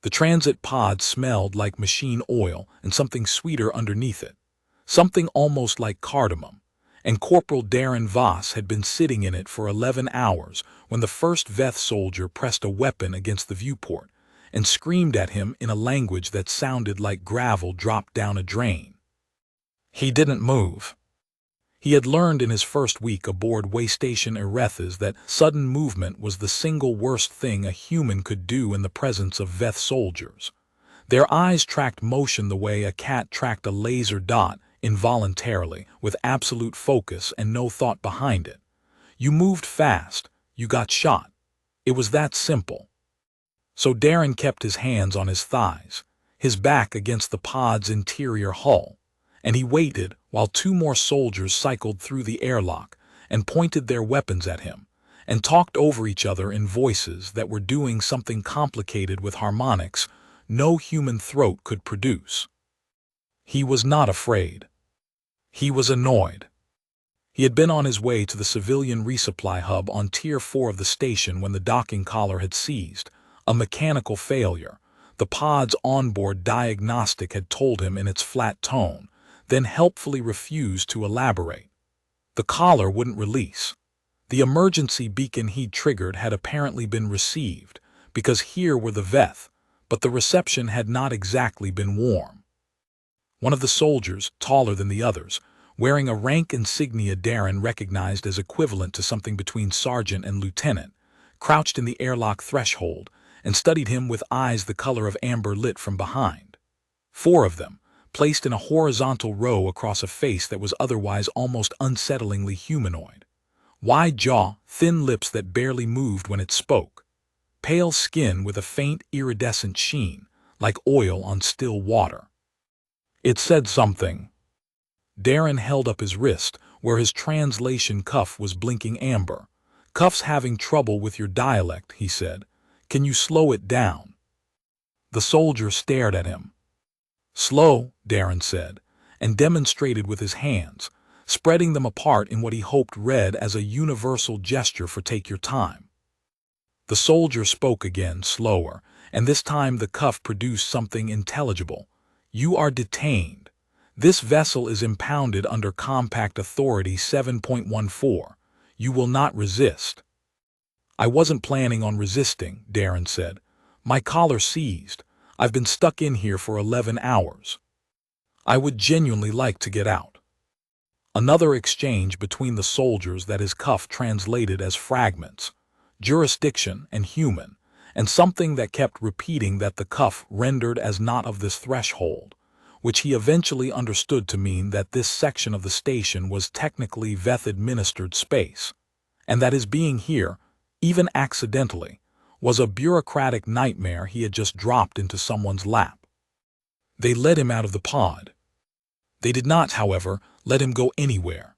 The transit pod smelled like machine oil and something sweeter underneath it, something almost like cardamom, and Corporal Darren Voss had been sitting in it for 11 hours when the first Veth soldier pressed a weapon against the viewport and screamed at him in a language that sounded like gravel dropped down a drain. He didn't move. He had learned in his first week aboard Waystation Erethas that sudden movement was the single worst thing a human could do in the presence of Veth soldiers. Their eyes tracked motion the way a cat tracked a laser dot, involuntarily, with absolute focus and no thought behind it. You moved fast, you got shot. It was that simple. So Darren kept his hands on his thighs, his back against the pod's interior hull, and he waited while two more soldiers cycled through the airlock and pointed their weapons at him and talked over each other in voices that were doing something complicated with harmonics no human throat could produce. He was not afraid. He was annoyed. He had been on his way to the civilian resupply hub on Tier 4 of the station when the docking collar had seized, a mechanical failure. The pod's onboard diagnostic had told him in its flat tone, then helpfully refused to elaborate. The collar wouldn't release. The emergency beacon he'd triggered had apparently been received, because here were the Veth, but the reception had not exactly been warm. One of the soldiers, taller than the others, wearing a rank insignia Darren recognized as equivalent to something between sergeant and lieutenant, crouched in the airlock threshold and studied him with eyes the color of amber lit from behind. Four of them, placed in a horizontal row across a face that was otherwise almost unsettlingly humanoid. Wide jaw, thin lips that barely moved when it spoke. Pale skin with a faint iridescent sheen, like oil on still water. It said something. Darren held up his wrist, where his translation cuff was blinking amber. "Cuff's having trouble with your dialect," he said. "Can you slow it down?" The soldier stared at him. "Slow," Darren said, and demonstrated with his hands, spreading them apart in what he hoped read as a universal gesture for take your time. The soldier spoke again, slower, and this time the cuff produced something intelligible. "You are detained. This vessel is impounded under Compact Authority 7.14. You will not resist." "I wasn't planning on resisting," Darren said. "My collar seized. I've been stuck in here for 11 hours. I would genuinely like to get out." Another exchange between the soldiers that his cuff translated as fragments, jurisdiction and human, and something that kept repeating that the cuff rendered as not of this threshold, which he eventually understood to mean that this section of the station was technically Veth-administered space, and that his being here, even accidentally, was a bureaucratic nightmare he had just dropped into someone's lap. They let him out of the pod. They did not, however, let him go anywhere.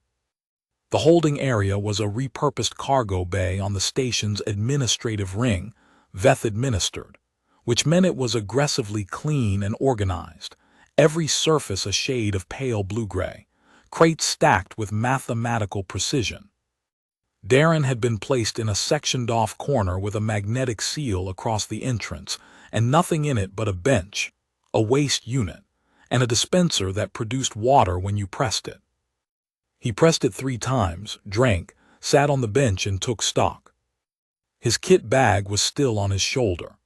The holding area was a repurposed cargo bay on the station's administrative ring, Veth-administered, which meant it was aggressively clean and organized, every surface a shade of pale blue-gray, crates stacked with mathematical precision. Darren had been placed in a sectioned-off corner with a magnetic seal across the entrance and nothing in it but a bench, a waste unit, and a dispenser that produced water when you pressed it. He pressed it 3 times, drank, sat on the bench and took stock. His kit bag was still on his shoulder.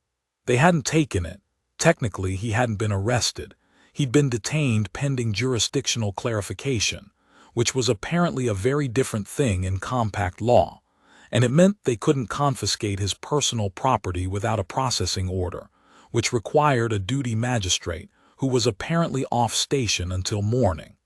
They hadn't taken it. Technically, he hadn't been arrested. He'd been detained pending jurisdictional clarification, which was apparently a very different thing in compact law, and it meant they couldn't confiscate his personal property without a processing order, which required a duty magistrate who was apparently off station until morning.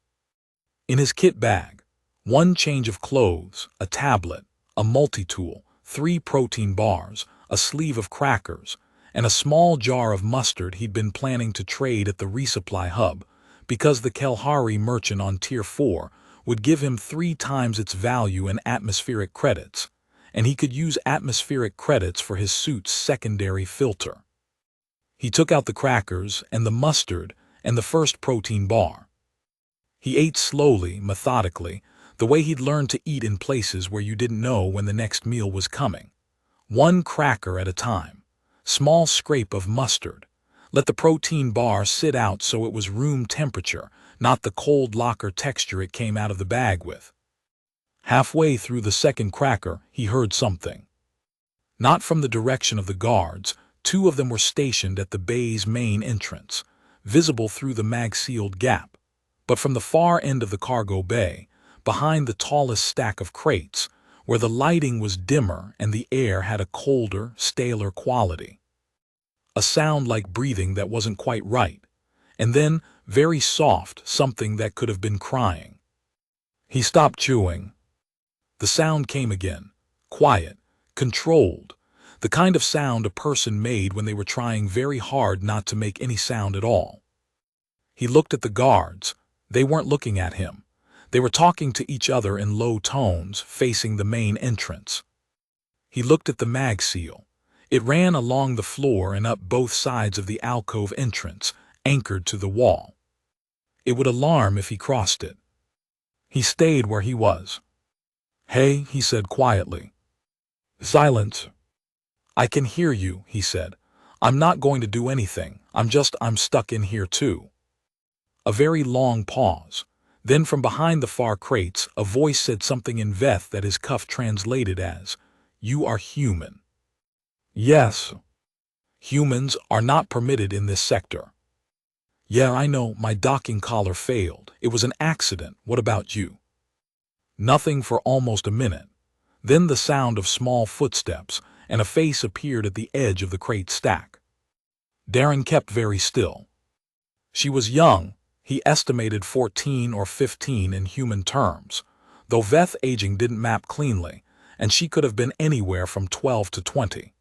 In his kit bag, 1 change of clothes, a tablet, a multi-tool, 3 protein bars, a sleeve of crackers, and a small jar of mustard he'd been planning to trade at the resupply hub because the Kelhari merchant on Tier 4 would give him 3 times its value in atmospheric credits, and he could use atmospheric credits for his suit's secondary filter. He took out the crackers and the mustard and the first protein bar. He ate slowly, methodically, the way he'd learned to eat in places where you didn't know when the next meal was coming. 1 cracker at a time, small scrape of mustard, Let the protein bar sit out so it was room temperature, not the cold locker texture it came out of the bag with. Halfway through the second cracker, he heard something. Not from the direction of the guards. Two of them were stationed at the bay's main entrance, visible through the mag-sealed gap, but from the far end of the cargo bay, behind the tallest stack of crates, where the lighting was dimmer and the air had a colder, staler quality. A sound like breathing that wasn't quite right, and then, very soft, something that could have been crying. He stopped chewing. The sound came again, quiet, controlled, the kind of sound a person made when they were trying very hard not to make any sound at all. He looked at the guards. They weren't looking at him. They were talking to each other in low tones, facing the main entrance. He looked at the mag seal. It ran along the floor and up both sides of the alcove entrance, anchored to the wall. It would alarm if he crossed it. He stayed where he was. "Hey," he said quietly. "Silence." "I can hear you," he said. "I'm not going to do anything. I'm stuck in here too." A very long pause. Then from behind the far crates, a voice said something in Veth that his cuff translated as, "You are human." "Yes. Humans are not permitted in this sector." "Yeah, I know, my docking collar failed. It was an accident. What about you?" Nothing for almost a minute. Then the sound of small footsteps, and a face appeared at the edge of the crate stack. Darren kept very still. She was young. He estimated 14 or 15 in human terms, though Veth aging didn't map cleanly, and she could have been anywhere from 12 to 20.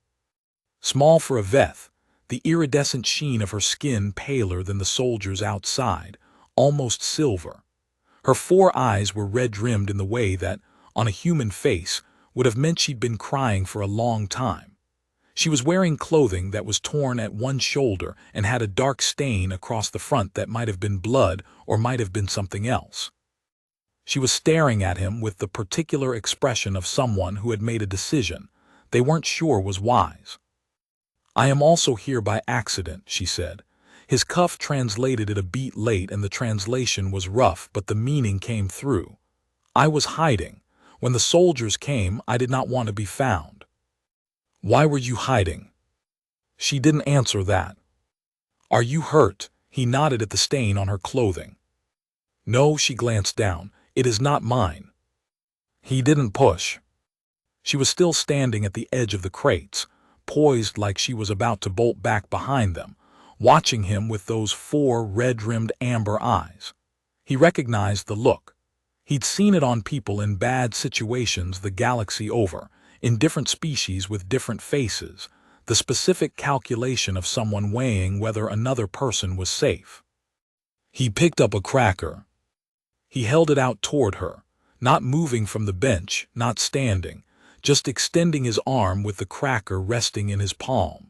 Small for a Veth, the iridescent sheen of her skin paler than the soldiers outside, almost silver. Her 4 eyes were red-rimmed in the way that, on a human face, would have meant she'd been crying for a long time. She was wearing clothing that was torn at one shoulder and had a dark stain across the front that might have been blood or might have been something else. She was staring at him with the particular expression of someone who had made a decision they weren't sure was wise. "I am also here by accident," she said. His cuff translated it a beat late and the translation was rough, but the meaning came through. "I was hiding. When the soldiers came, I did not want to be found." "Why were you hiding?" She didn't answer that. "Are you hurt?" He nodded at the stain on her clothing. "No," she glanced down. "It is not mine." He didn't push. She was still standing at the edge of the crates, poised like she was about to bolt back behind them, watching him with those 4 red-rimmed amber eyes. He recognized the look. He'd seen it on people in bad situations the galaxy over, in different species with different faces, the specific calculation of someone weighing whether another person was safe. He picked up a cracker. He held it out toward her, not moving from the bench, not standing, just extending his arm with the cracker resting in his palm.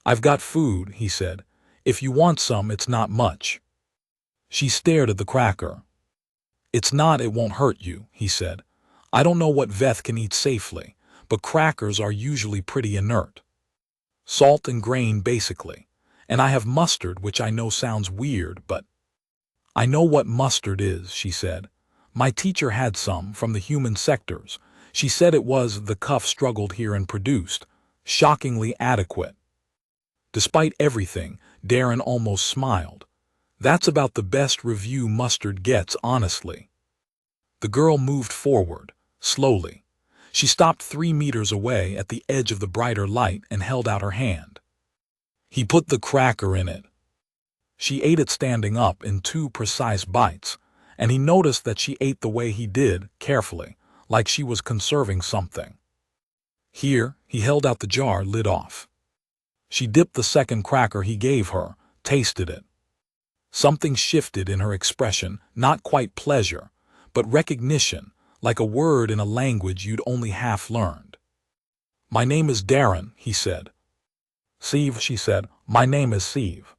"I've got food," he said. "If you want some, it's not much." She stared at the cracker. "It's not, it won't hurt you," he said. "I don't know what Veth can eat safely, but crackers are usually pretty inert. Salt and grain, basically. And I have mustard, which I know sounds weird, but—" "I know what mustard is," she said. "My teacher had some from the human sectors. She said it was the cuff struggled here and produced. Shockingly adequate." Despite everything, Darren almost smiled. "That's about the best review mustard gets, honestly." The girl moved forward, slowly. She stopped 3 meters away at the edge of the brighter light and held out her hand. He put the cracker in it. She ate it standing up in 2 precise bites, and he noticed that she ate the way he did, carefully, like she was conserving something. "Here," he held out the jar, lid off. She dipped the second cracker he gave her, tasted it. Something shifted in her expression, not quite pleasure, but recognition, like a word in a language you'd only half learned. "My name is Darren," he said. "Sieve," she said. "My name is Sieve."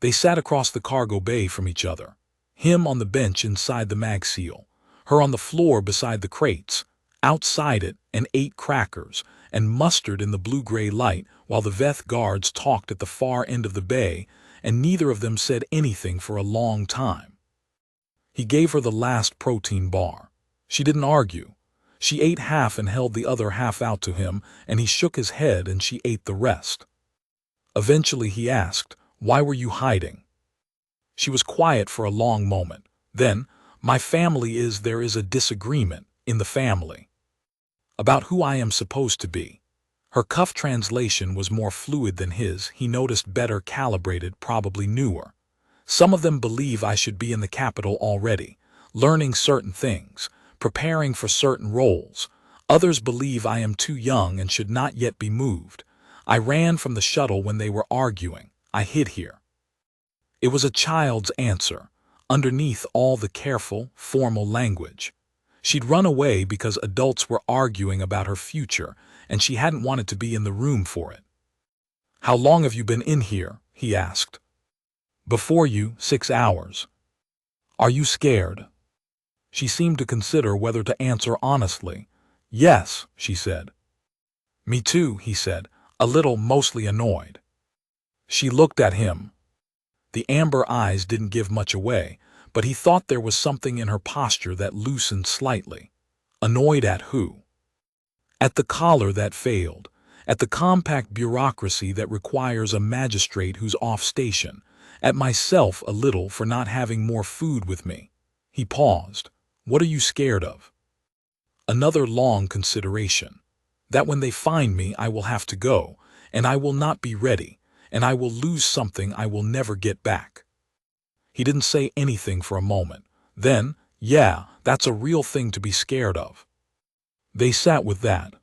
They sat across the cargo bay from each other, him on the bench inside the mag seal, her on the floor beside the crates, outside it, and 8 crackers, and mustard in the blue-gray light while the Veth guards talked at the far end of the bay, and neither of them said anything for a long time. He gave her the last protein bar. She didn't argue. She ate half and held the other half out to him, and he shook his head and she ate the rest. Eventually he asked, "Why were you hiding?" She was quiet for a long moment. Then, there is a disagreement in the family about who I am supposed to be." Her cuff translation was more fluid than his, he noticed, better calibrated, probably newer. "Some of them believe I should be in the capital already, learning certain things, preparing for certain roles. Others believe I am too young and should not yet be moved. I ran from the shuttle when they were arguing. I hid here." It was a child's answer, underneath all the careful, formal language. She'd run away because adults were arguing about her future, and she hadn't wanted to be in the room for it. "How long have you been in here?" he asked. "Before you, 6 hours. Are you scared?" She seemed to consider whether to answer honestly. "Yes," she said. "Me too," he said, a little, mostly annoyed. She looked at him. The amber eyes didn't give much away, but he thought there was something in her posture that loosened slightly. Annoyed at who? At the collar that failed, at the compact bureaucracy that requires a magistrate who's off station, at myself a little for not having more food with me. He paused. "What are you scared of?" Another long consideration. "That when they find me I will have to go, and I will not be ready, and I will lose something I will never get back." He didn't say anything for a moment. Then, "Yeah, that's a real thing to be scared of." They sat with that.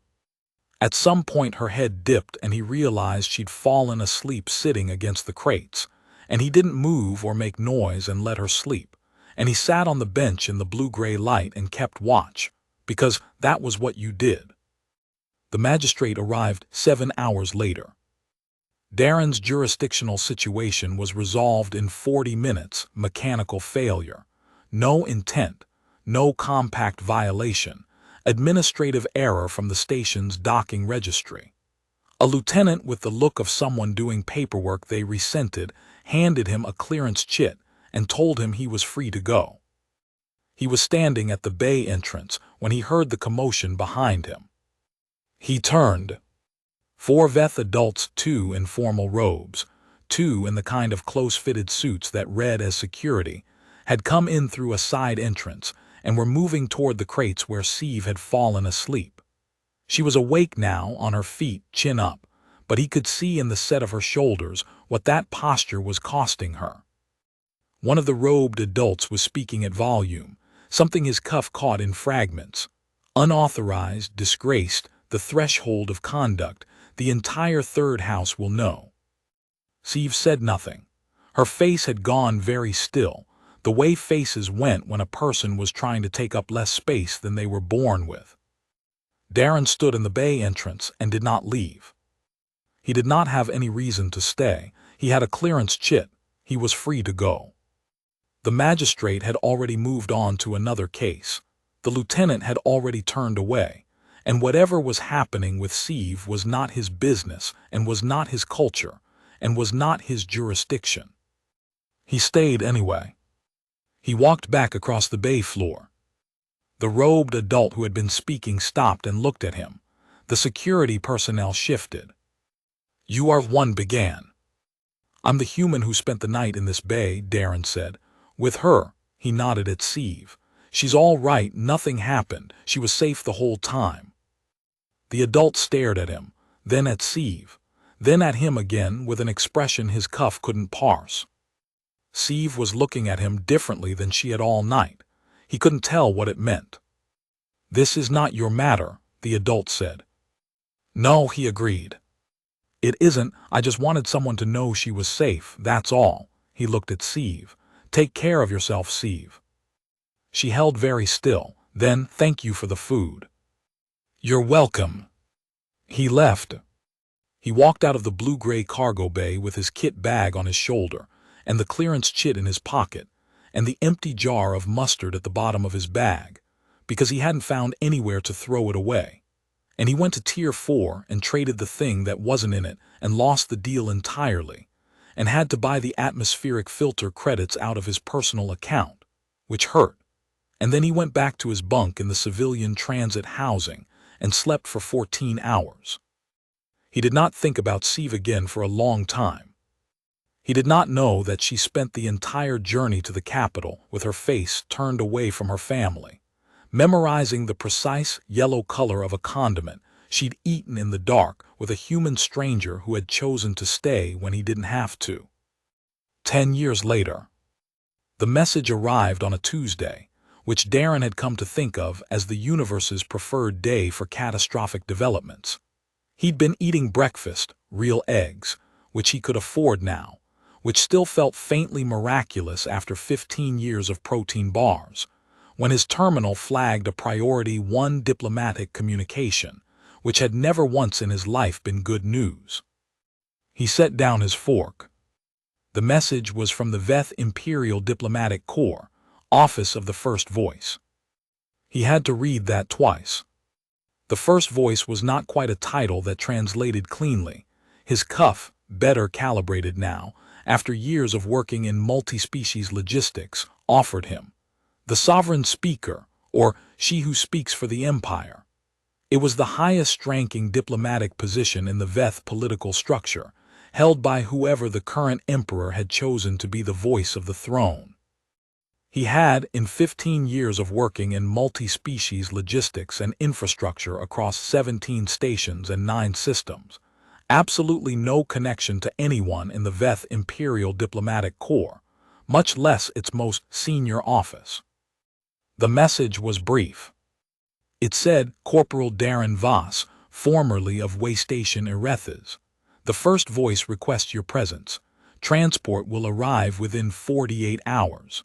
At some point her head dipped and he realized she'd fallen asleep sitting against the crates, and he didn't move or make noise and let her sleep, and he sat on the bench in the blue-gray light and kept watch, because that was what you did. The magistrate arrived 7 hours later. Darren's jurisdictional situation was resolved in 40 minutes, mechanical failure. No intent, no compact violation, administrative error from the station's docking registry. A lieutenant with the look of someone doing paperwork they resented handed him a clearance chit and told him he was free to go. He was standing at the bay entrance when he heard the commotion behind him. He turned. 4 Veth adults, 2 in formal robes, 2 in the kind of close-fitted suits that read as security, had come in through a side entrance and were moving toward the crates where Sieve had fallen asleep. She was awake now, on her feet, chin up, but he could see in the set of her shoulders what that posture was costing her. One of the robed adults was speaking at volume, something his cuff caught in fragments. "Unauthorized, disgraced, the threshold of conduct, the entire third house will know." Sieve said nothing. Her face had gone very still, the way faces went when a person was trying to take up less space than they were born with. Darren stood in the bay entrance and did not leave. He did not have any reason to stay. He had a clearance chit. He was free to go. The magistrate had already moved on to another case. The lieutenant had already turned away, and whatever was happening with Sieve was not his business and was not his culture and was not his jurisdiction. He stayed anyway. He walked back across the bay floor. The robed adult who had been speaking stopped and looked at him. The security personnel shifted. "You are one," began. "I'm the human who spent the night in this bay," Darren said. "With her," he nodded at Sieve. "She's all right, nothing happened, she was safe the whole time." The adult stared at him, then at Sieve, then at him again with an expression his cuff couldn't parse. Sieve was looking at him differently than she had all night. He couldn't tell what it meant. "This is not your matter," the adult said. "No," he agreed. "It isn't, I just wanted someone to know she was safe, that's all." He looked at Sieve. "Take care of yourself, Sieve." She held very still, then, "Thank you for the food." "You're welcome." He left. He walked out of the blue-gray cargo bay with his kit bag on his shoulder, and the clearance chit in his pocket, and the empty jar of mustard at the bottom of his bag, because he hadn't found anywhere to throw it away. And he went to Tier 4 and traded the thing that wasn't in it and lost the deal entirely, and had to buy the atmospheric filter credits out of his personal account, which hurt. And then he went back to his bunk in the civilian transit housing and slept for 14 hours. He did not think about Steve again for a long time. He did not know that she spent the entire journey to the capital with her face turned away from her family, memorizing the precise yellow color of a condiment she'd eaten in the dark with a human stranger who had chosen to stay when he didn't have to. 10 years later, the message arrived on a Tuesday, which Darren had come to think of as the universe's preferred day for catastrophic developments. He'd been eating breakfast, real eggs, which he could afford now, which still felt faintly miraculous after 15 years of protein bars, when his terminal flagged a priority 1 diplomatic communication, which had never once in his life been good news. He set down his fork. The message was from the Veth Imperial Diplomatic Corps, Office of the First Voice. He had to read that twice. The first voice was not quite a title that translated cleanly. His cuff, better calibrated now, after years of working in multi-species logistics, offered him the Sovereign Speaker, or She Who Speaks for the Empire. It was the highest-ranking diplomatic position in the Veth political structure, held by whoever the current emperor had chosen to be the voice of the throne. He had, in 15 years of working in multi-species logistics and infrastructure across 17 stations and 9 systems, absolutely no connection to anyone in the Veth Imperial Diplomatic Corps, much less its most senior office. The message was brief. It said, Corporal Darren Voss, formerly of Waystation Erethes. The first voice requests your presence. Transport will arrive within 48 hours.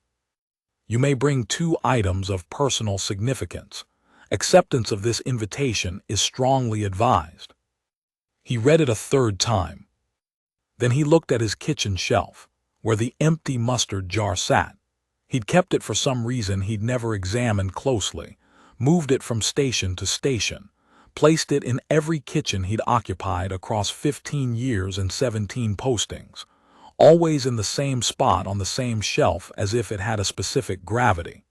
You may bring 2 items of personal significance. Acceptance of this invitation is strongly advised. He read it a third time. Then he looked at his kitchen shelf, where the empty mustard jar sat. He'd kept it for some reason he'd never examined closely, moved it from station to station, placed it in every kitchen he'd occupied across 15 years and 17 postings, always in the same spot on the same shelf as if it had a specific gravity.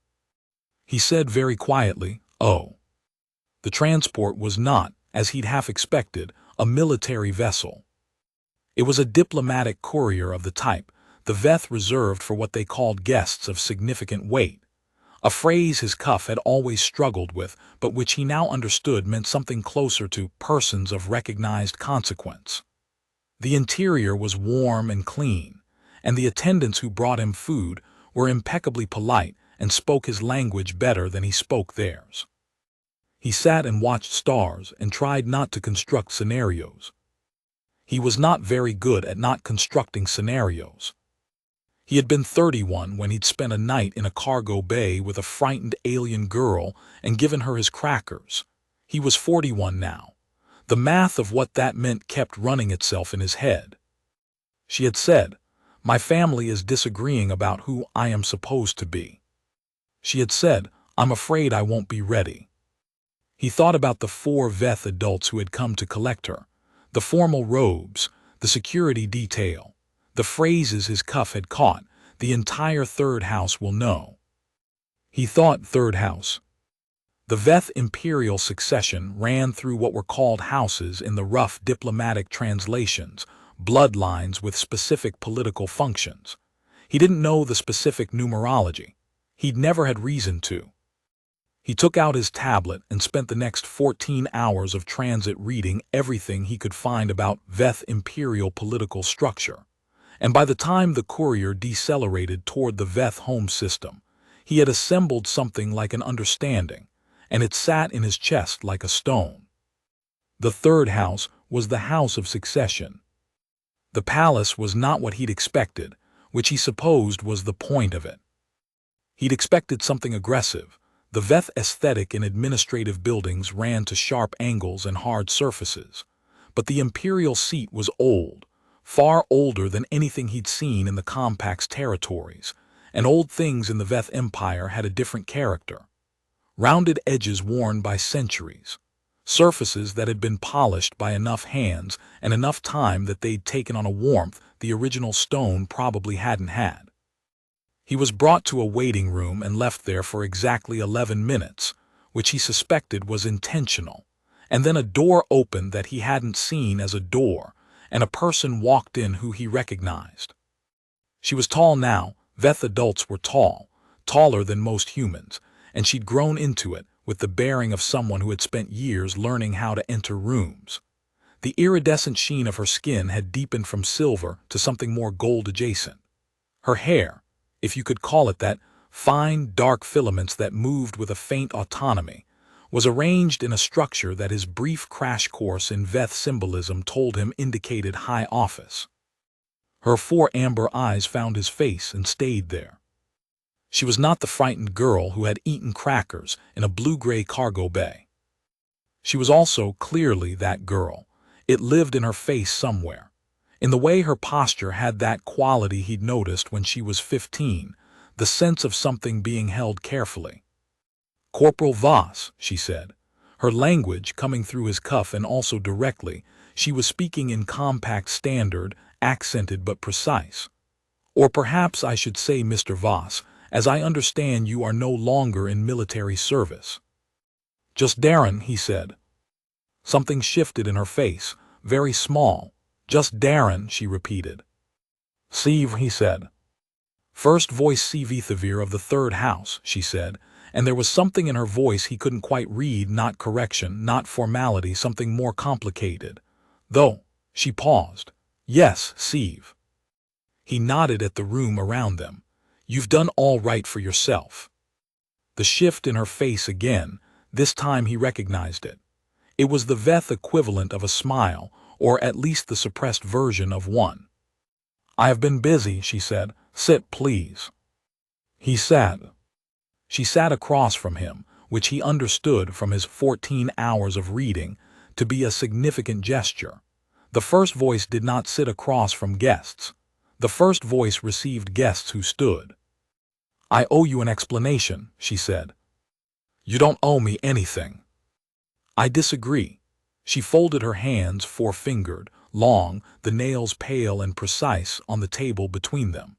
He said very quietly, "Oh." The transport was not, as he'd half expected, a military vessel. It was a diplomatic courier of the type the Veth reserved for what they called guests of significant weight, a phrase his cuff had always struggled with, but which he now understood meant something closer to persons of recognized consequence. The interior was warm and clean, and the attendants who brought him food were impeccably polite and spoke his language better than he spoke theirs. He sat and watched stars and tried not to construct scenarios. He was not very good at not constructing scenarios. He had been 31 when he'd spent a night in a cargo bay with a frightened alien girl and given her his crackers. He was 41 now. The math of what that meant kept running itself in his head. She had said, "My family is disagreeing about who I am supposed to be." She had said, "I'm afraid I won't be ready." He thought about the 4 Veth adults who had come to collect her, the formal robes, the security detail, the phrases his cuff had caught, "The entire third house will know." He thought third house. The Veth imperial succession ran through what were called houses in the rough diplomatic translations, bloodlines with specific political functions. He didn't know the specific numerology. He'd never had reason to. He took out his tablet and spent the next 14 hours of transit reading everything he could find about Veth imperial political structure. And by the time the courier decelerated toward the Veth home system, he had assembled something like an understanding, and it sat in his chest like a stone. The third house was the house of succession. The palace was not what he'd expected, which he supposed was the point of it. He'd expected something aggressive. The Veth aesthetic in administrative buildings ran to sharp angles and hard surfaces, but the imperial seat was old, far older than anything he'd seen in the Compact's territories, and old things in the Veth Empire had a different character. Rounded edges worn by centuries, surfaces that had been polished by enough hands and enough time that they'd taken on a warmth the original stone probably hadn't had. He was brought to a waiting room and left there for exactly 11 minutes, which he suspected was intentional, and then a door opened that he hadn't seen as a door, and a person walked in who he recognized. She was tall now. Veth adults were tall, taller than most humans, and she'd grown into it with the bearing of someone who had spent years learning how to enter rooms. The iridescent sheen of her skin had deepened from silver to something more gold-adjacent. Her hair, if you could call it that, fine, dark filaments that moved with a faint autonomy, was arranged in a structure that his brief crash course in Veth symbolism told him indicated high office. Her 4 amber eyes found his face and stayed there. She was not the frightened girl who had eaten crackers in a blue-gray cargo bay. She was also clearly that girl. It lived in her face somewhere, in the way her posture had that quality he'd noticed when she was 15, the sense of something being held carefully. "Corporal Voss," she said, her language coming through his cuff, and also directly. She was speaking in compact standard, accented but precise. "Or perhaps I should say, Mr. Voss, as I understand you are no longer in military service." "Just Darren," he said. Something shifted in her face, very small. "Just Darren," she repeated. "Siv," he said. "First voice Sivithavir of the 3rd house," she said, and there was something in her voice he couldn't quite read, not correction, not formality, something more complicated. "Though," she paused. "Yes, Siv." He nodded at the room around them. "You've done all right for yourself." The shift in her face again, this time he recognized it. It was the Veth equivalent of a smile, or at least the suppressed version of one. "I have been busy," she said. "Sit, please." He sat. She sat across from him, which he understood from his 14 hours of reading to be a significant gesture. The first voice did not sit across from guests. The first voice received guests who stood. "I owe you an explanation," she said. "You don't owe me anything." "I disagree." She folded her hands, 4-fingered, long, the nails pale and precise, on the table between them.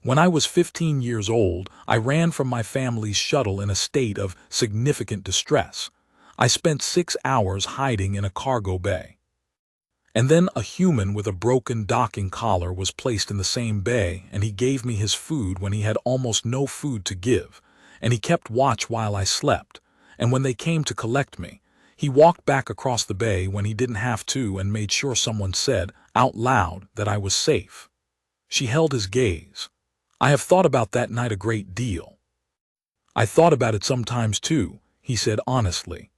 "When I was 15 years old, I ran from my family's shuttle in a state of significant distress. I spent 6 hours hiding in a cargo bay. And then a human with a broken docking collar was placed in the same bay, and he gave me his food when he had almost no food to give, and he kept watch while I slept, and when they came to collect me, he walked back across the bay when he didn't have to and made sure someone said, out loud, that I was safe." She held his gaze. "I have thought about that night a great deal." "I thought about it sometimes too," he said honestly.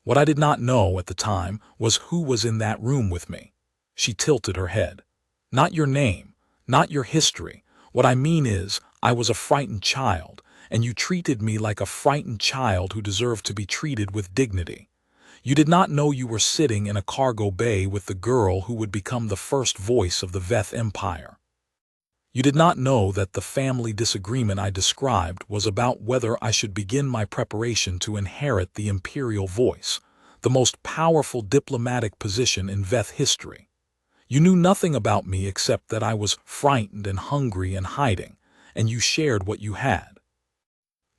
"What I did not know at the time was who was in that room with me." She tilted her head. "Not your name, not your history. What I mean is, I was a frightened child, and you treated me like a frightened child who deserved to be treated with dignity. You did not know you were sitting in a cargo bay with the girl who would become the first voice of the Veth Empire. You did not know that the family disagreement I described was about whether I should begin my preparation to inherit the imperial voice, the most powerful diplomatic position in Veth history. You knew nothing about me except that I was frightened and hungry and hiding, and you shared what you had."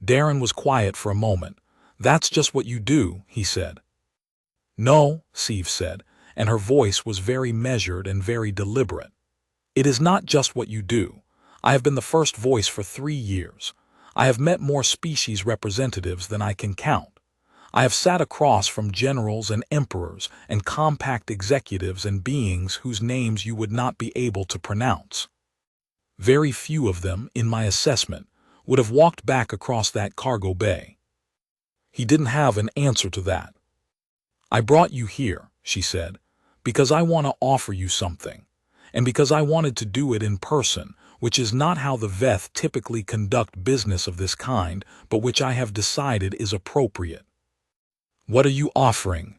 Darren was quiet for a moment. "That's just what you do," he said. "No," Siv said, and her voice was very measured and very deliberate. "It is not just what you do. I have been the first voice for 3 years. I have met more species representatives than I can count. I have sat across from generals and emperors and compact executives and beings whose names you would not be able to pronounce. Very few of them, in my assessment, would have walked back across that cargo bay." He didn't have an answer to that. "I brought you here," she said, "because I want to offer you something, and because I wanted to do it in person, which is not how the Veth typically conduct business of this kind, but which I have decided is appropriate." "What are you offering?"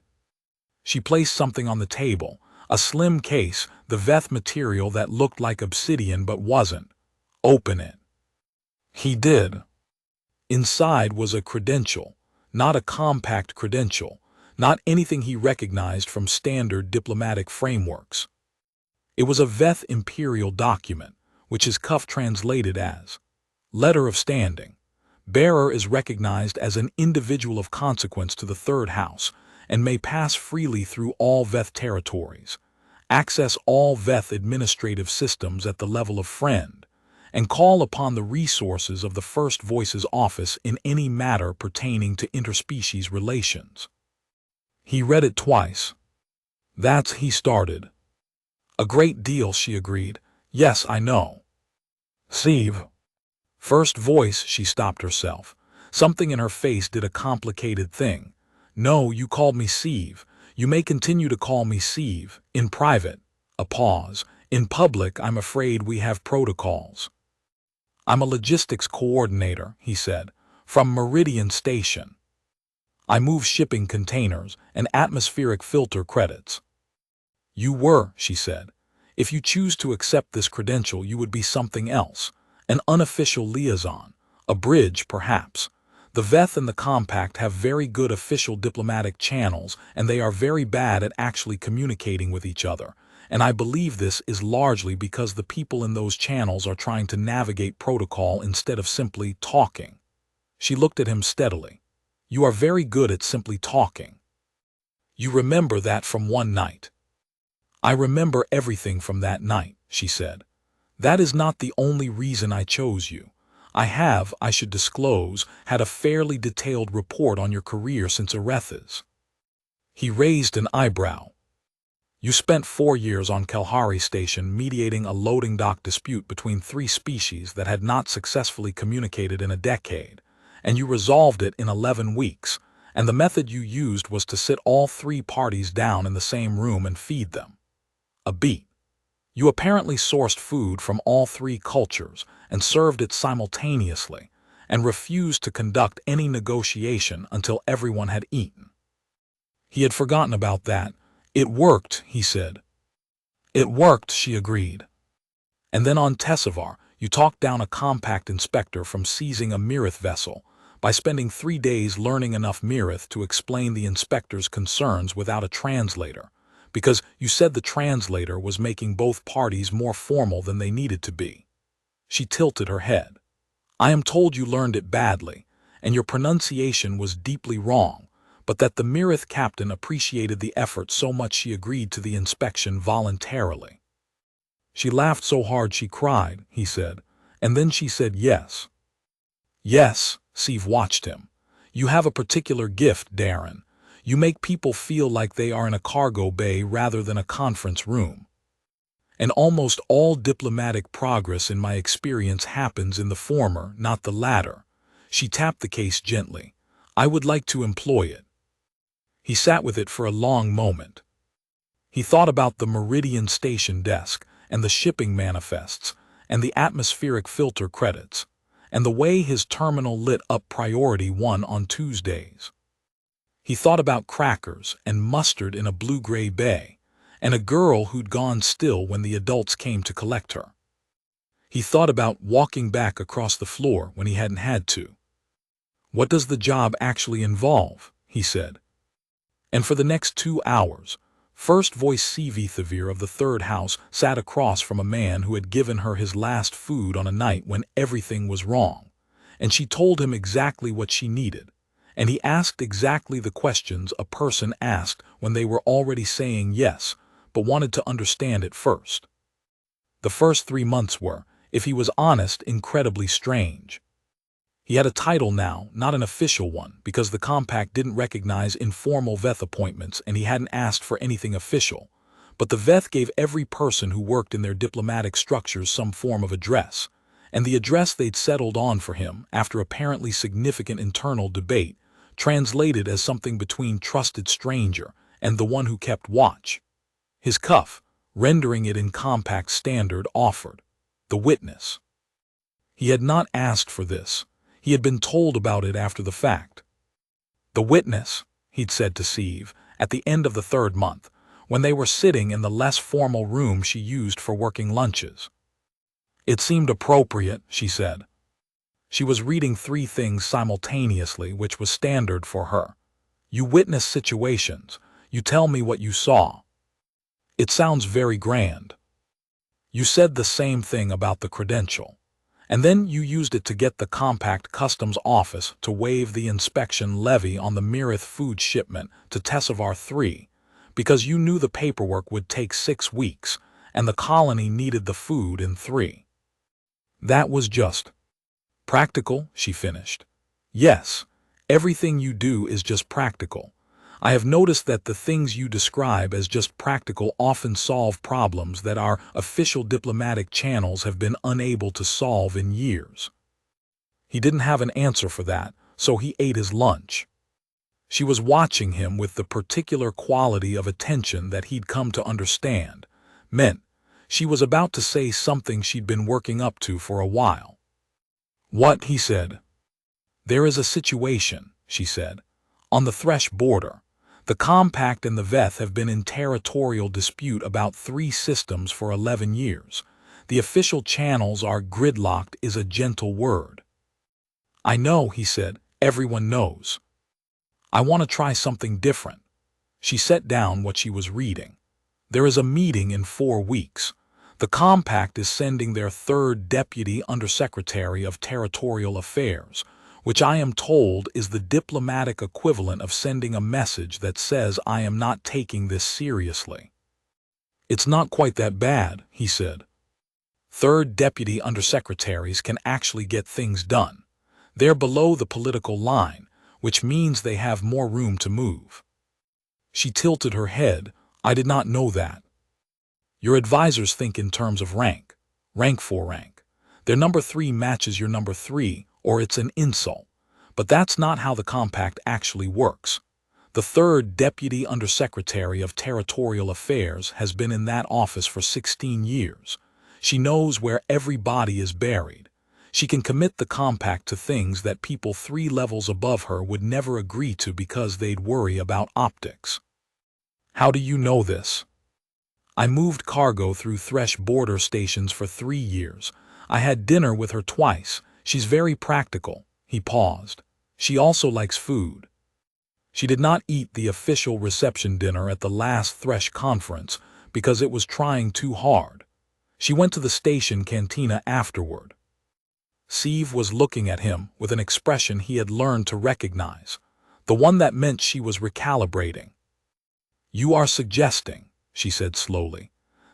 She placed something on the table, a slim case, the Veth material that looked like obsidian but wasn't. "Open it." He did. Inside was a credential, not a compact credential, not anything he recognized from standard diplomatic frameworks. It was a Veth imperial document, which his cuff translated as Letter of Standing. Bearer is recognized as an individual of consequence to the third house and may pass freely through all Veth territories, access all Veth administrative systems at the level of friend, and call upon the resources of the First Voice's office in any matter pertaining to interspecies relations. He read it twice. He started. A great deal, she agreed. Yes, I know. Sieve. First Voice, she stopped herself. Something in her face did a complicated thing. No, you called me Sieve. You may continue to call me Sieve. In private. A pause. In public, I'm afraid we have protocols. I'm a logistics coordinator, he said, from Meridian Station. I move shipping containers and atmospheric filter credits. You were, she said. If you choose to accept this credential, you would be something else. An unofficial liaison. A bridge, perhaps. The Veth and the Compact have very good official diplomatic channels, and they are very bad at actually communicating with each other. And I believe this is largely because the people in those channels are trying to navigate protocol instead of simply talking. She looked at him steadily. You are very good at simply talking. You remember that from one night. I remember everything from that night, she said. That is not the only reason I chose you. I should disclose, had a fairly detailed report on your career since Aretha's. He raised an eyebrow. You spent 4 years on Kalahari Station mediating a loading dock dispute between 3 species that had not successfully communicated in a decade, and you resolved it in 11 weeks, and the method you used was to sit all 3 parties down in the same room and feed them. A beat. You apparently sourced food from all 3 cultures and served it simultaneously, and refused to conduct any negotiation until everyone had eaten. He had forgotten about that. It worked, he said. It worked, she agreed. And then on Tessivar, you talked down a compact inspector from seizing a Mirith vessel by spending 3 days learning enough Mirith to explain the inspector's concerns without a translator, because you said the translator was making both parties more formal than they needed to be. She tilted her head. I am told you learned it badly, and your pronunciation was deeply wrong, but that the Mirith captain appreciated the effort so much she agreed to the inspection voluntarily. She laughed so hard she cried, he said, and then she said yes. Yes, Sieve watched him. You have a particular gift, Darren. You make people feel like they are in a cargo bay rather than a conference room. And almost all diplomatic progress in my experience happens in the former, not the latter. She tapped the case gently. I would like to employ it. He sat with it for a long moment. He thought about the Meridian Station desk, and the shipping manifests, and the atmospheric filter credits, and the way his terminal lit up Priority 1 on Tuesdays. He thought about crackers and mustard in a blue-gray bay, and a girl who'd gone still when the adults came to collect her. He thought about walking back across the floor when he hadn't had to. What does the job actually involve? He said. And for the next 2 hours, First Voice Sivithavir of the third house sat across from a man who had given her his last food on a night when everything was wrong, and she told him exactly what she needed, and he asked exactly the questions a person asked when they were already saying yes, but wanted to understand it first. The first 3 months were, if he was honest, incredibly strange. He had a title now, not an official one, because the compact didn't recognize informal Veth appointments and he hadn't asked for anything official. But the Veth gave every person who worked in their diplomatic structures some form of address, and the address they'd settled on for him, after apparently significant internal debate, translated as something between trusted stranger and the one who kept watch. His cuff, rendering it in compact standard, offered the witness. He had not asked for this. He had been told about it after the fact. The witness, he'd said to Sieve, at the end of the 3rd month, when they were sitting in the less formal room she used for working lunches. It seemed appropriate, she said. She was reading 3 things simultaneously, which was standard for her. You witness situations. You tell me what you saw. It sounds very grand. You said the same thing about the credential. And then you used it to get the Compact Customs Office to waive the inspection levy on the Mirith food shipment to Tessevar 3, because you knew the paperwork would take 6 weeks, and the colony needed the food in 3. That was just practical, she finished. Yes, everything you do is just practical. I have noticed that the things you describe as just practical often solve problems that our official diplomatic channels have been unable to solve in years. He didn't have an answer for that, so he ate his lunch. She was watching him with the particular quality of attention that he'd come to understand meant she was about to say something she'd been working up to for a while. What? He said. There is a situation, she said, on the Thresh border. The Compact and the Veth have been in territorial dispute about 3 systems for 11 years. The official channels are gridlocked is a gentle word. I know, he said, everyone knows. I want to try something different. She set down what she was reading. There is a meeting in 4 weeks. The Compact is sending their 3rd Deputy Undersecretary of Territorial Affairs, which I am told is the diplomatic equivalent of sending a message that says I am not taking this seriously. It's not quite that bad, he said. 3rd Deputy Undersecretaries can actually get things done. They're below the political line, which means they have more room to move. She tilted her head. I did not know that. Your advisors think in terms of rank for rank. Their number 3 matches your number 3, or it's an insult. But that's not how the Compact actually works. The 3rd Deputy Undersecretary of Territorial Affairs has been in that office for 16 years. She knows where every body is buried. She can commit the Compact to things that people 3 levels above her would never agree to because they'd worry about optics. How do you know this? I moved cargo through Thresh border stations for 3 years. I had dinner with her twice. She's very practical. He paused. She also likes food. She did not eat the official reception dinner at the last Thresh conference because it was trying too hard. She went to the station cantina afterward. Sieve was looking at him with an expression he had learned to recognize, the one that meant she was recalibrating. You are suggesting, she said slowly,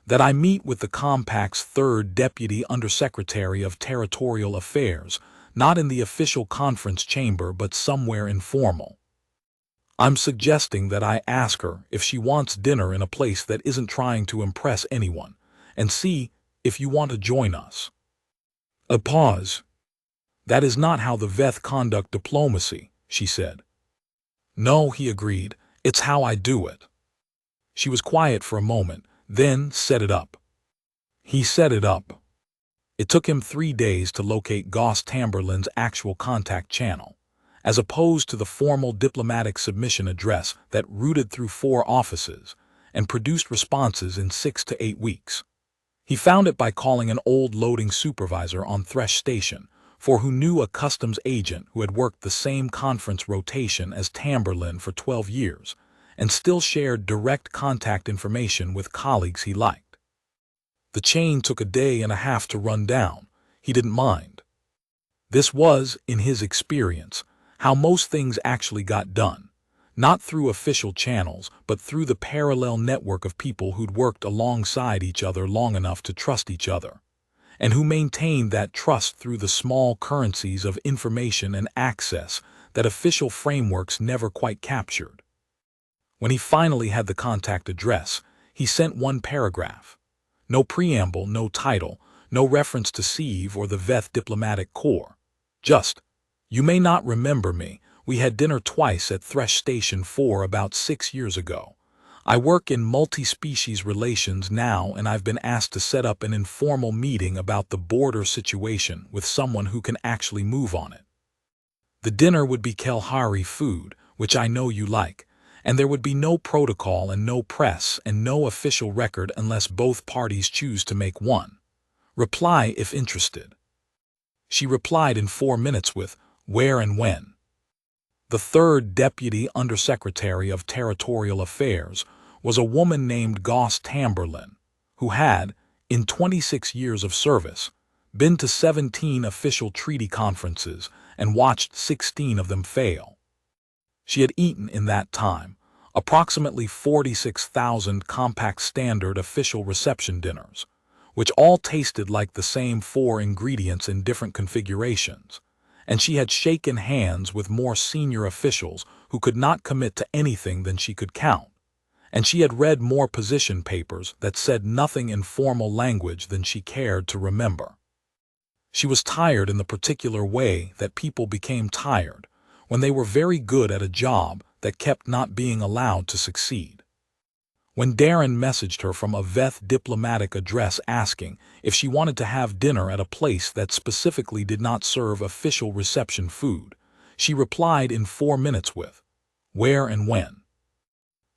that I meet with the Compact's 3rd Deputy Undersecretary of Territorial Affairs, not in the official conference chamber but somewhere informal. I'm suggesting that I ask her if she wants dinner in a place that isn't trying to impress anyone, and see if you want to join us. A pause. That is not how the Veth conduct diplomacy, she said. No, he agreed, it's how I do it. She was quiet for a moment, then set it up. He set it up. It took him 3 days to locate Goss Tamberlin's actual contact channel, as opposed to the formal diplomatic submission address that routed through 4 offices and produced responses in 6 to 8 weeks. He found it by calling an old loading supervisor on Thresh Station, for who knew a customs agent who had worked the same conference rotation as Tamberlin for 12 years, and still shared direct contact information with colleagues he liked. The chain took a day and a half to run down. He didn't mind. This was, in his experience, how most things actually got done, not through official channels, but through the parallel network of people who'd worked alongside each other long enough to trust each other, and who maintained that trust through the small currencies of information and access that official frameworks never quite captured. When he finally had the contact address, he sent 1 paragraph. No preamble, no title, no reference to Sieve or the Veth Diplomatic Corps. Just, you may not remember me, we had dinner twice at Thresh Station 4 about 6 years ago. I work in multi-species relations now, and I've been asked to set up an informal meeting about the border situation with someone who can actually move on it. The dinner would be Kelhari food, which I know you like, and there would be no protocol and no press and no official record unless both parties choose to make one. Reply if interested. She replied in 4 minutes with, where and when. The third Deputy Undersecretary of Territorial Affairs was a woman named Goss Tamberlin, who had, in 26 years of service, been to 17 official treaty conferences and watched 16 of them fail. She had eaten in that time approximately 46,000 compact standard official reception dinners, which all tasted like the same 4 ingredients in different configurations, and she had shaken hands with more senior officials who could not commit to anything than she could count, and she had read more position papers that said nothing in formal language than she cared to remember. She was tired in the particular way that people became tired when they were very good at a job that kept not being allowed to succeed. When Darren messaged her from a VETH diplomatic address asking if she wanted to have dinner at a place that specifically did not serve official reception food, she replied in 4 minutes with, "Where and when?"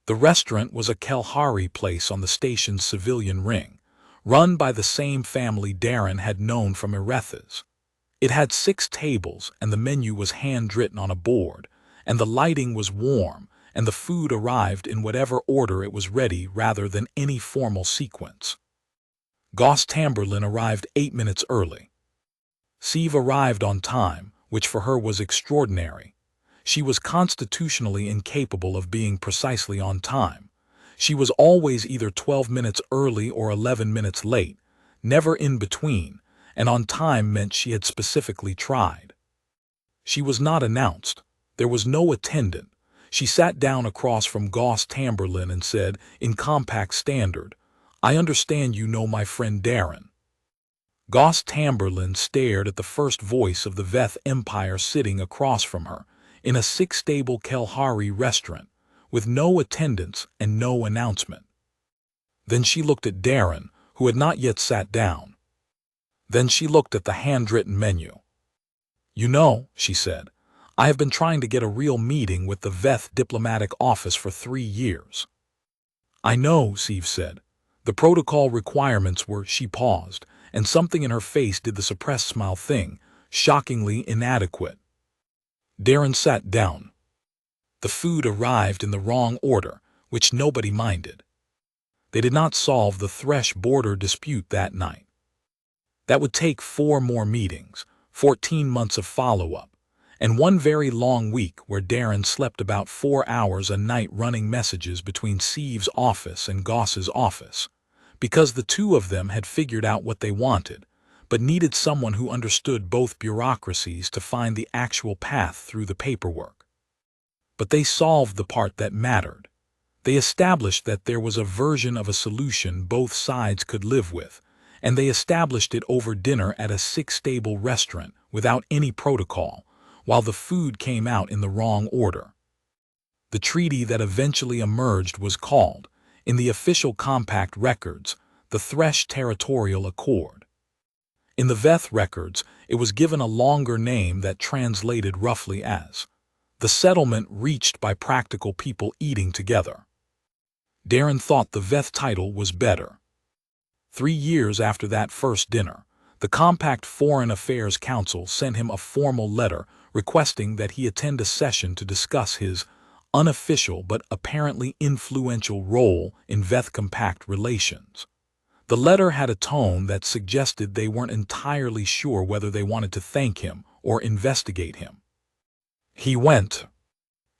The restaurant was a Kalahari place on the station's civilian ring, run by the same family Darren had known from Erethas. It had 6 tables and the menu was handwritten on a board, and the lighting was warm, and the food arrived in whatever order it was ready rather than any formal sequence. Goss Tamberlin arrived 8 minutes early. Sieve arrived on time, which for her was extraordinary. She was constitutionally incapable of being precisely on time. She was always either 12 minutes early or 11 minutes late, never in between, and on time meant she had specifically tried. She was not announced. There was no attendant. She sat down across from Goss Tamberlin and said, in compact standard, "I understand you know my friend Darren." Goss Tamberlin stared at the first voice of the Veth Empire sitting across from her, in a 6-stable Kalahari restaurant, with no attendants and no announcement. Then she looked at Darren, who had not yet sat down. Then she looked at the handwritten menu. "You know," she said, "I have been trying to get a real meeting with the Veth diplomatic office for 3 years." "I know," Sieve said. "The protocol requirements were—" She paused, and something in her face did the suppressed smile thing, shockingly inadequate. Darren sat down. The food arrived in the wrong order, which nobody minded. They did not solve the Thresh border dispute that night. That would take 4 more meetings, 14 months of follow-up, and 1 very long week where Darren slept about 4 hours a night running messages between Sieve's office and Goss's office, because the 2 of them had figured out what they wanted, but needed someone who understood both bureaucracies to find the actual path through the paperwork. But they solved the part that mattered. They established that there was a version of a solution both sides could live with, and they established it over dinner at a 6-stable restaurant without any protocol, while the food came out in the wrong order. The treaty that eventually emerged was called, in the official compact records, the Thresh Territorial Accord. In the Veth records, it was given a longer name that translated roughly as the settlement reached by practical people eating together. Darren thought the Veth title was better. 3 years after that first dinner, the Compact Foreign Affairs Council sent him a formal letter requesting that he attend a session to discuss his unofficial but apparently influential role in Veth Compact relations. The letter had a tone that suggested they weren't entirely sure whether they wanted to thank him or investigate him. He went.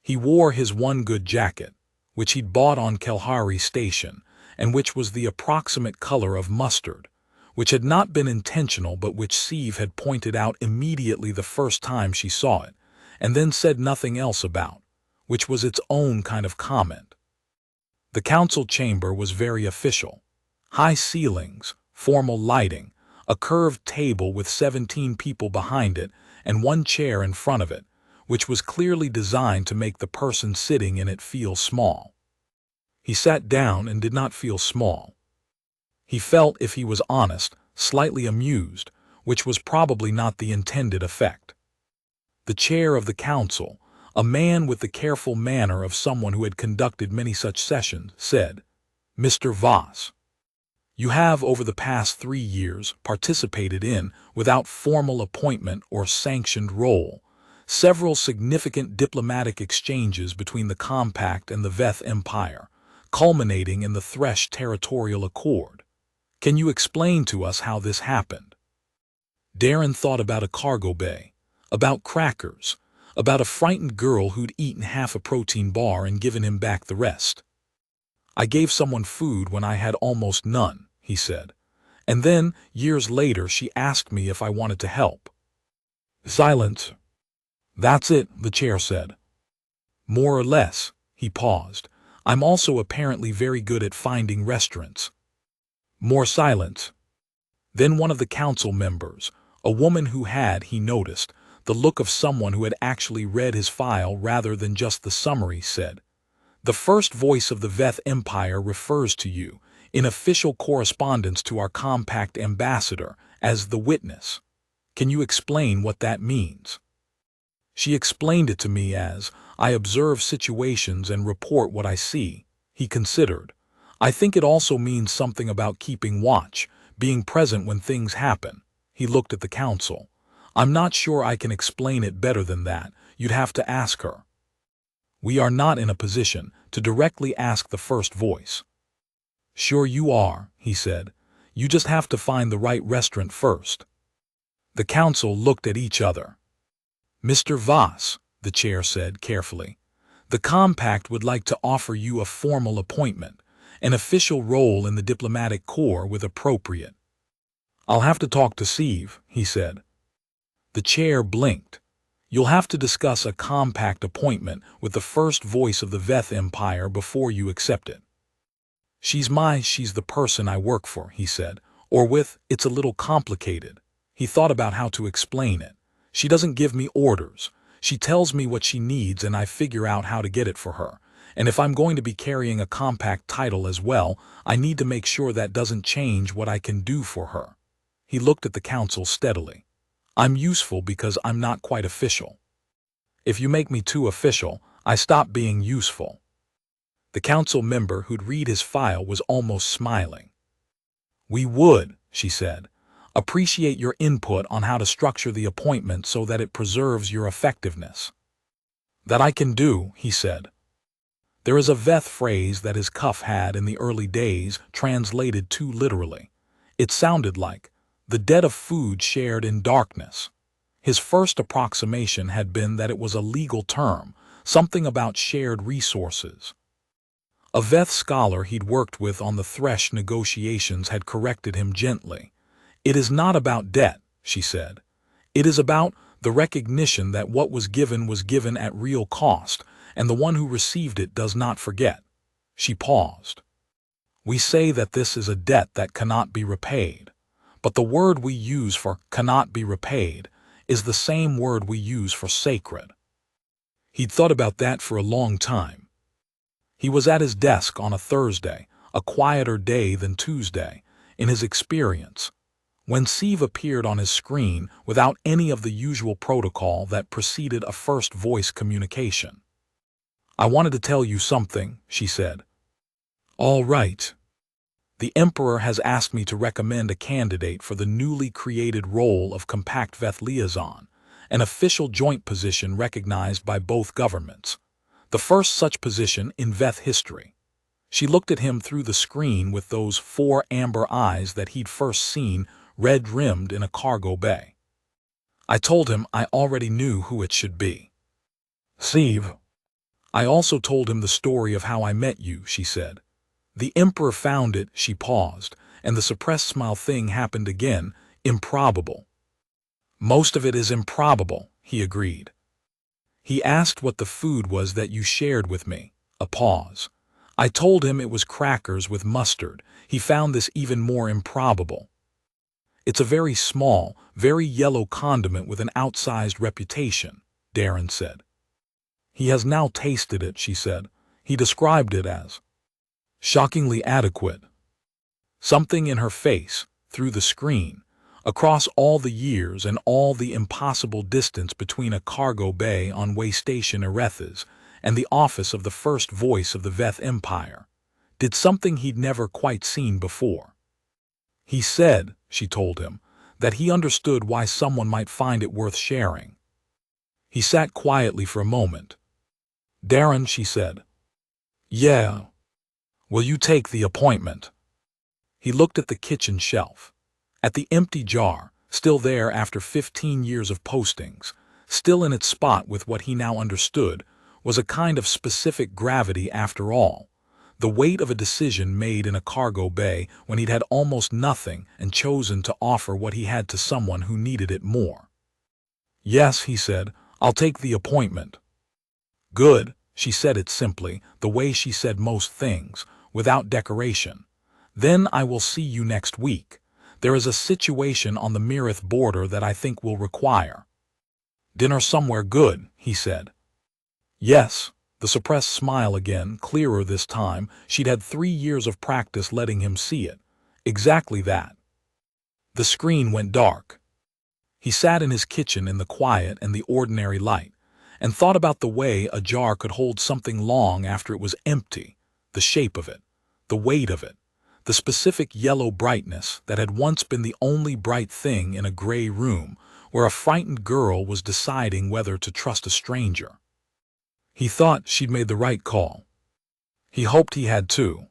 He wore his one good jacket, which he'd bought on Kalahari Station, and which was the approximate color of mustard, which had not been intentional but which Sieve had pointed out immediately the first time she saw it, and then said nothing else about, which was its own kind of comment. The council chamber was very official. High ceilings, formal lighting, a curved table with 17 people behind it, and 1 chair in front of it, which was clearly designed to make the person sitting in it feel small. He sat down and did not feel small. He felt, if he was honest, slightly amused, which was probably not the intended effect. The chair of the council, a man with the careful manner of someone who had conducted many such sessions, said, "Mr. Voss, you have over the past 3 years participated in, without formal appointment or sanctioned role, several significant diplomatic exchanges between the Compact and the Veth Empire, culminating in the Thresh Territorial Accord. Can you explain to us how this happened? Darren thought about a cargo bay, about crackers, about a frightened girl who'd eaten half a protein bar and given him back the rest. I gave someone food when I had almost none, he said. And then, years later, she asked me if I wanted to help. Silence. That's it, the chair said. More or less, he paused. I'm also apparently very good at finding restaurants. More silence. Then one of the council members, a woman who had, he noticed, the look of someone who had actually read his file rather than just the summary, said, "The first voice of the Veth Empire refers to you, in official correspondence to our Compact ambassador, as the witness. Can you explain what that means?" She explained it to me as, "I observe situations and report what I see," he considered. "I think it also means something about keeping watch, being present when things happen." He looked at the council. "I'm not sure I can explain it better than that. You'd have to ask her. We are not in a position to directly ask the first voice." "Sure you are," he said. "You just have to find the right restaurant first." The council looked at each other. "Mr. Voss," the chair said carefully, "the Compact would like to offer you a formal appointment, an official role in the diplomatic corps with appropriate." "I'll have to talk to Steve," he said. The chair blinked. "You'll have to discuss a Compact appointment with the first voice of the Veth Empire before you accept it." She's the person I work for," he said, "or with, it's a little complicated." He thought about how to explain it. "She doesn't give me orders. She tells me what she needs and I figure out how to get it for her. And if I'm going to be carrying a Compact title as well, I need to make sure that doesn't change what I can do for her." He looked at the council steadily. "I'm useful because I'm not quite official. If you make me too official, I stop being useful." The council member who'd read his file was almost smiling. "We would," she said, "appreciate your input on how to structure the appointment so that it preserves your effectiveness." "That I can do," he said. There is a Veth phrase that his cuff had in the early days translated too literally. It sounded like, "the debt of food shared in darkness." His first approximation had been that it was a legal term, something about shared resources. A Veth scholar he'd worked with on the Thresh negotiations had corrected him gently. "It is not about debt," she said. "It is about the recognition that what was given at real cost, and the one who received it does not forget." She paused. "We say that this is a debt that cannot be repaid, but the word we use for cannot be repaid is the same word we use for sacred." He'd thought about that for a long time. He was at his desk on a Thursday, a quieter day than Tuesday, in his experience, when Steve appeared on his screen without any of the usual protocol that preceded a first voice communication. "I wanted to tell you something," she said. "All right. The Emperor has asked me to recommend a candidate for the newly created role of Compact Veth Liaison, an official joint position recognized by both governments. The first such position in Veth history." She looked at him through the screen with those 4 amber eyes that he'd first seen red-rimmed in a cargo bay. "I told him I already knew who it should be. Steve. I also told him the story of how I met you," she said. "The Emperor found it," she paused, and the suppressed smile thing happened again, "improbable." "Most of it is improbable," he agreed. "He asked what the food was that you shared with me." A pause. "I told him it was crackers with mustard. He found this even more improbable." "It's a very small, very yellow condiment with an outsized reputation," Darren said. "He has now tasted it," she said. "He described it as shockingly adequate." Something in her face, through the screen, across all the years and all the impossible distance between a cargo bay on way station Erethas and the office of the first voice of the Veth Empire, did something he'd never quite seen before. He said, she told him, that he understood why someone might find it worth sharing. He sat quietly for a moment. "Darren," she said. "Yeah. Will you take the appointment?" He looked at the kitchen shelf, at the empty jar, still there after 15 years of postings, still in its spot with what he now understood was a kind of specific gravity after all, the weight of a decision made in a cargo bay when he'd had almost nothing and chosen to offer what he had to someone who needed it more. "Yes," he said, "I'll take the appointment." "Good." She said it simply, the way she said most things, without decoration. "Then I will see you next week. There is a situation on the Mirith border that I think will require." "Dinner somewhere good," he said. "Yes." The suppressed smile again, clearer this time. She'd had 3 years of practice letting him see it. Exactly that. The screen went dark. He sat in his kitchen in the quiet and the ordinary light, and thought about the way a jar could hold something long after it was empty, the shape of it, the weight of it, the specific yellow brightness that had once been the only bright thing in a gray room where a frightened girl was deciding whether to trust a stranger. He thought she'd made the right call. He hoped he had too.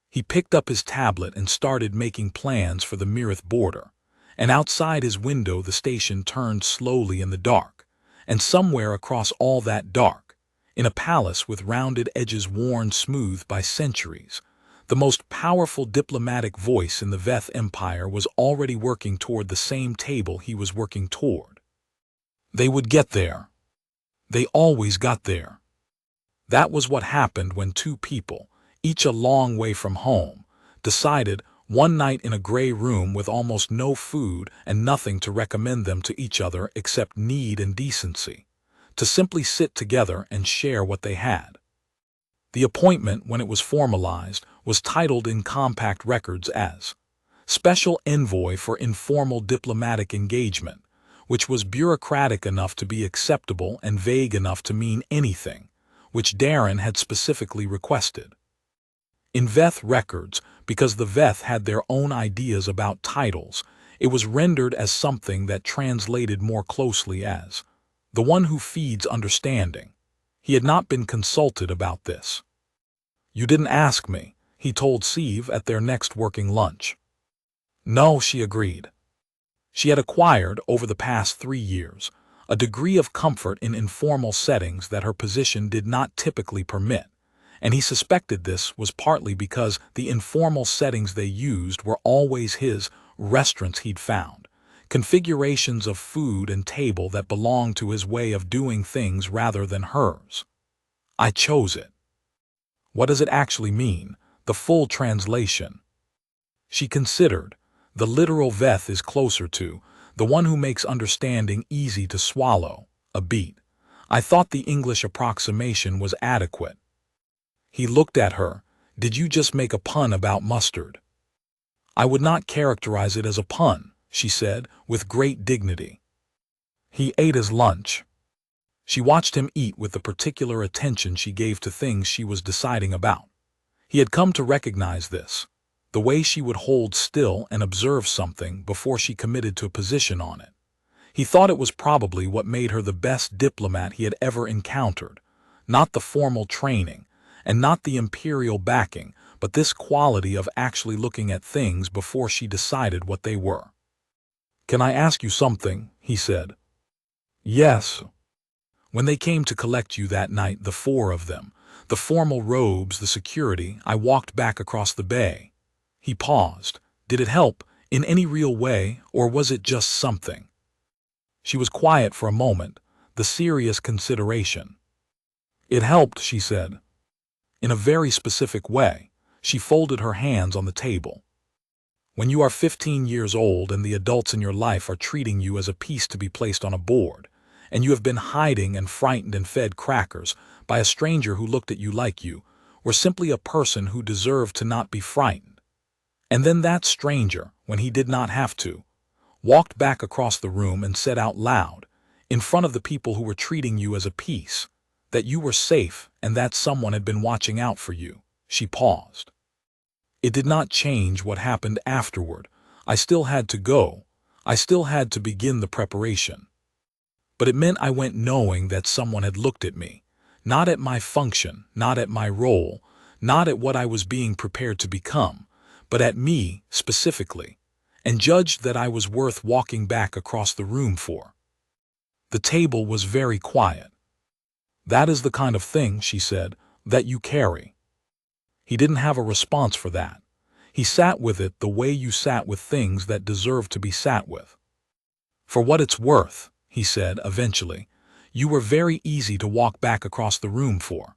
He picked up his tablet and started making plans for the Mirith border, and outside his window the station turned slowly in the dark, and somewhere across all that dark, in a palace with rounded edges worn smooth by centuries, the most powerful diplomatic voice in the Veth Empire was already working toward the same table he was working toward. They would get there. They always got there. That was what happened when two people, each a long way from home, decided, one night in a gray room with almost no food and nothing to recommend them to each other except need and decency, to simply sit together and share what they had. The appointment, when it was formalized, was titled in compact records as Special Envoy for Informal Diplomatic Engagement, which was bureaucratic enough to be acceptable and vague enough to mean anything, which Darren had specifically requested. In Veth records, because the Veth had their own ideas about titles, it was rendered as something that translated more closely as the one who feeds understanding. He had not been consulted about this. "You didn't ask me," he told Sieve at their next working lunch. "No," she agreed. She had acquired, over the past 3 years, a degree of comfort in informal settings that her position did not typically permit, and he suspected this was partly because the informal settings they used were always his restaurants he'd found, configurations of food and table that belonged to his way of doing things rather than hers. "I chose it." What does it actually mean, the full translation? She considered. The literal Veth is closer to the one who makes understanding easy to swallow, a beat. I thought the English approximation was adequate. He looked at her. "Did you just make a pun about mustard?" "I would not characterize it as a pun," she said, with great dignity. He ate his lunch. She watched him eat with the particular attention she gave to things she was deciding about. He had come to recognize this, the way she would hold still and observe something before she committed to a position on it. He thought it was probably what made her the best diplomat he had ever encountered, not the formal training, and not the imperial backing, but this quality of actually looking at things before she decided what they were. "Can I ask you something?" he said. "Yes." "When they came to collect you that night, the 4 of them, the formal robes, the security, I walked back across the bay." He paused. "Did it help, in any real way, or was it just something?" She was quiet for a moment, the serious consideration. "It helped," she said. "In a very specific way." She folded her hands on the table. "When you are 15 years old and the adults in your life are treating you as a piece to be placed on a board, and you have been hiding and frightened and fed crackers by a stranger who looked at you like you were simply a person who deserved to not be frightened. And then that stranger, when he did not have to, walked back across the room and said out loud, in front of the people who were treating you as a piece, that you were safe and that someone had been watching out for you." She paused. "It did not change what happened afterward. I still had to go. I still had to begin the preparation. but it meant I went knowing that someone had looked at me, not at my function, not at my role, not at what I was being prepared to become, but at me specifically, and judged that I was worth walking back across the room for. The table was very quiet. "That is the kind of thing," she said, "that you carry." He didn't have a response for that. He sat with it the way you sat with things that deserve to be sat with. "For what it's worth," he said eventually, "you were very easy to walk back across the room for."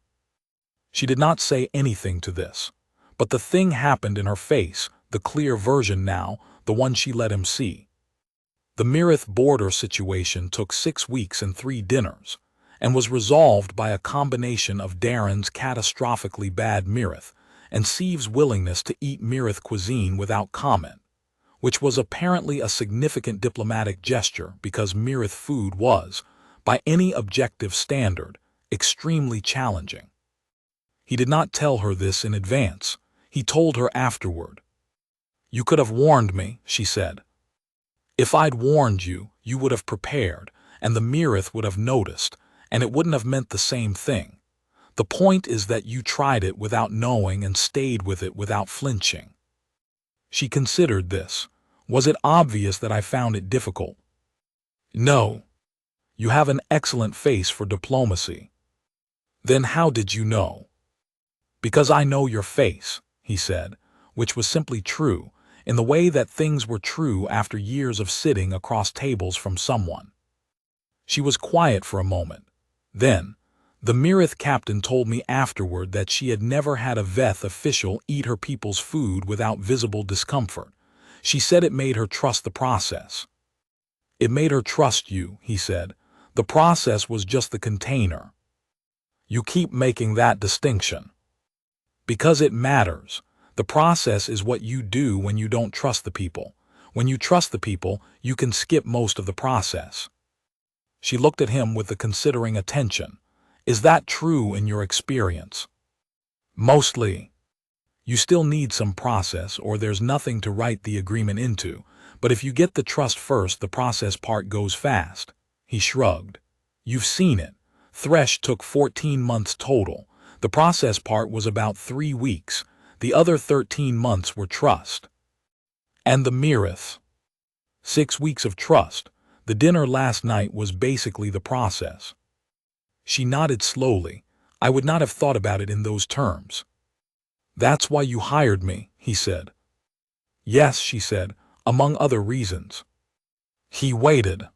She did not say anything to this, but the thing happened in her face, the clear version now, the one she let him see. The Mirith border situation took 6 weeks and 3 dinners, and was resolved by a combination of Darren's catastrophically bad Mirith and Steve's willingness to eat Mirith cuisine without comment, which was apparently a significant diplomatic gesture because Mirith food was, by any objective standard, extremely challenging. He did not tell her this in advance. He told her afterward. "You could have warned me," she said. "If I'd warned you, you would have prepared, and the Mirith would have noticed, and it wouldn't have meant the same thing. The point is that you tried it without knowing and stayed with it without flinching." She considered this. "Was it obvious that I found it difficult?" "No. You have an excellent face for diplomacy." "Then how did you know?" "Because I know your face," he said, which was simply true, in the way that things were true after years of sitting across tables from someone. She was quiet for a moment. Then, "The Mirith captain told me afterward that she had never had a Veth official eat her people's food without visible discomfort. She said it made her trust the process." "It made her trust you," he said. "The process was just the container." "You keep making that distinction." "Because it matters. The process is what you do when you don't trust the people. When you trust the people, you can skip most of the process." She looked at him with the considering attention. "Is that true in your experience?" "Mostly. You still need some process or there's nothing to write the agreement into, but if you get the trust first, the process part goes fast." He shrugged. "You've seen it. Thresh took 14 months total. The process part was about 3 weeks. The other 13 months were trust." "And the Mirith?" 6 weeks of trust. The dinner last night was basically the process." She nodded slowly. "I would not have thought about it in those terms." "That's why you hired me," he said. "Yes," she said, "among other reasons." He waited.